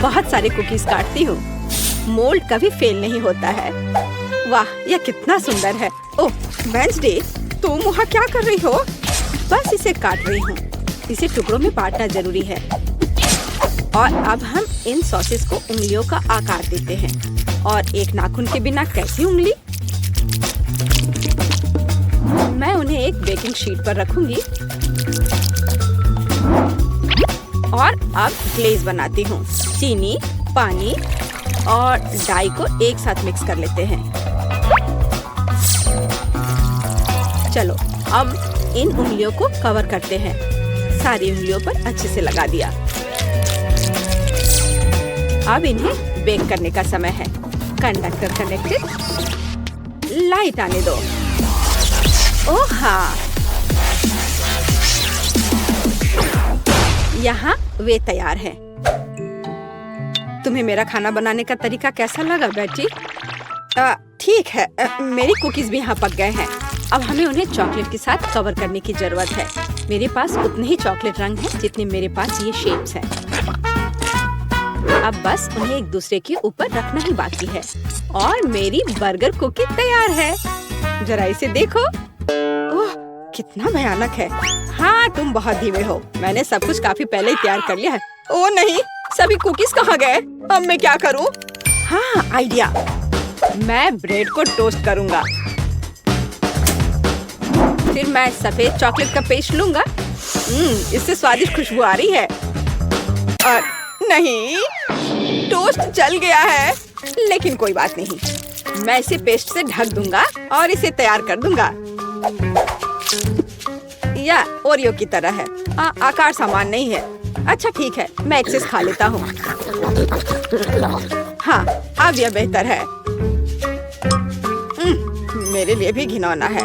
बहुत सारे कुकीज काटती हूँ। मोल्ड कभी फेल नहीं होता है। वाह, यह कितना सुंदर है। ओह वेंसडे, तुम वहाँ क्या कर रही हो? बस इसे काट रही हूँ। इसे टुकड़ों में बांटना जरूरी है। और अब हम इन सॉसेस को उंगलियों का आकार देते हैं। और एक नाखून के बिना कैसी उंगली? मैं उन्हें एक बेकिंग शीट पर रखूंगी और अब ग्लेज बनाती हूँ। चीनी, पानी और डाई को एक साथ मिक्स कर लेते हैं। चलो अब इन उंगलियों को कवर करते हैं। सारी उंगलियों पर अच्छे से लगा दिया। अब इन्हें बेक करने का समय है। Conductor connected. लाइट आने दो। ओह हाँ, यहाँ वे तैयार हैं। तुम्हें मेरा खाना बनाने का तरीका कैसा लगा बेटी? ठीक है, मेरी कुकीज भी यहाँ पक गए हैं। अब हमें उन्हें चॉकलेट के साथ कवर करने की जरूरत है। मेरे पास उतने ही चॉकलेट रंग हैं जितने मेरे पास ये शेप्स हैं। अब बस उन्हें एक दूसरे के ऊपर रखना ही बाकी है और मेरी बर्गर कुकी तैयार है। जरा इसे देखो। ओह, कितना भयानक है। हाँ, तुम बहुत धीमे हो। मैंने सब कुछ काफी पहले ही तैयार कर लिया है। ओह नहीं, सभी कुकीज कहाँ गए? अब मैं क्या करूँ? हाँ, आइडिया। मैं ब्रेड को टोस्ट करूँगा। फिर मैं सफेद चॉकलेट का पेस्ट लूँगा। इससे स्वादिष्ट खुशबू आ रही है। और नहीं, टोस्ट जल गया है। लेकिन कोई बात नहीं, मैं इसे पेस्ट से ढक दूंगा और इसे तैयार कर दूंगा। या ओरियो की तरह है। आकार समान नहीं है। अच्छा ठीक है, मैं एक्सेस खा लेता हूँ। हाँ, अब यह बेहतर है। मेरे लिए भी घिनौना है।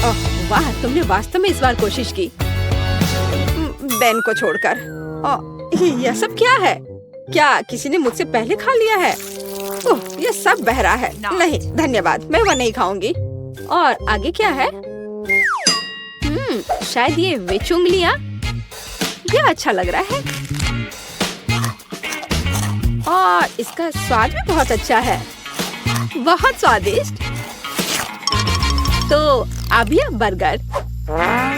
ओह वाह, तुमने वास्तव में इस बार कोशिश की। बेन को छोड़कर। यह सब क्या है? क्या किसी ने मुझसे पहले खा लिया है? ओह, यह सब बह रहा है। नहीं धन्यवाद, मैं वह नहीं खाऊंगी। और आगे क्या है? शायद ये विच उंगलियां। यह अच्छा लग रहा है और इसका स्वाद भी बहुत अच्छा है। बहुत स्वादिष्ट। तो अब यह बर्गर।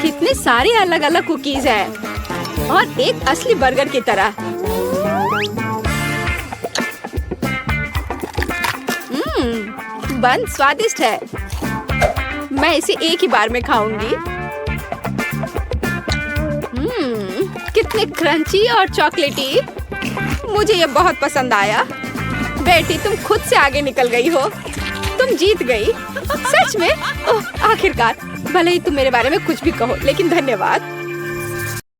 कितने सारे अलग अलग कुकीज हैं और एक असली बर्गर की तरह। बन स्वादिष्ट है। मैं इसे एक ही बार में खाऊंगी। कितने क्रंची और चॉकलेटी। मुझे ये बहुत पसंद आया। बेटी, तुम खुद से आगे निकल गई हो। तुम जीत गई। सच में? ओह, आखिरकार। भले ही तुम मेरे बारे में कुछ भी कहो, लेकिन धन्यवाद।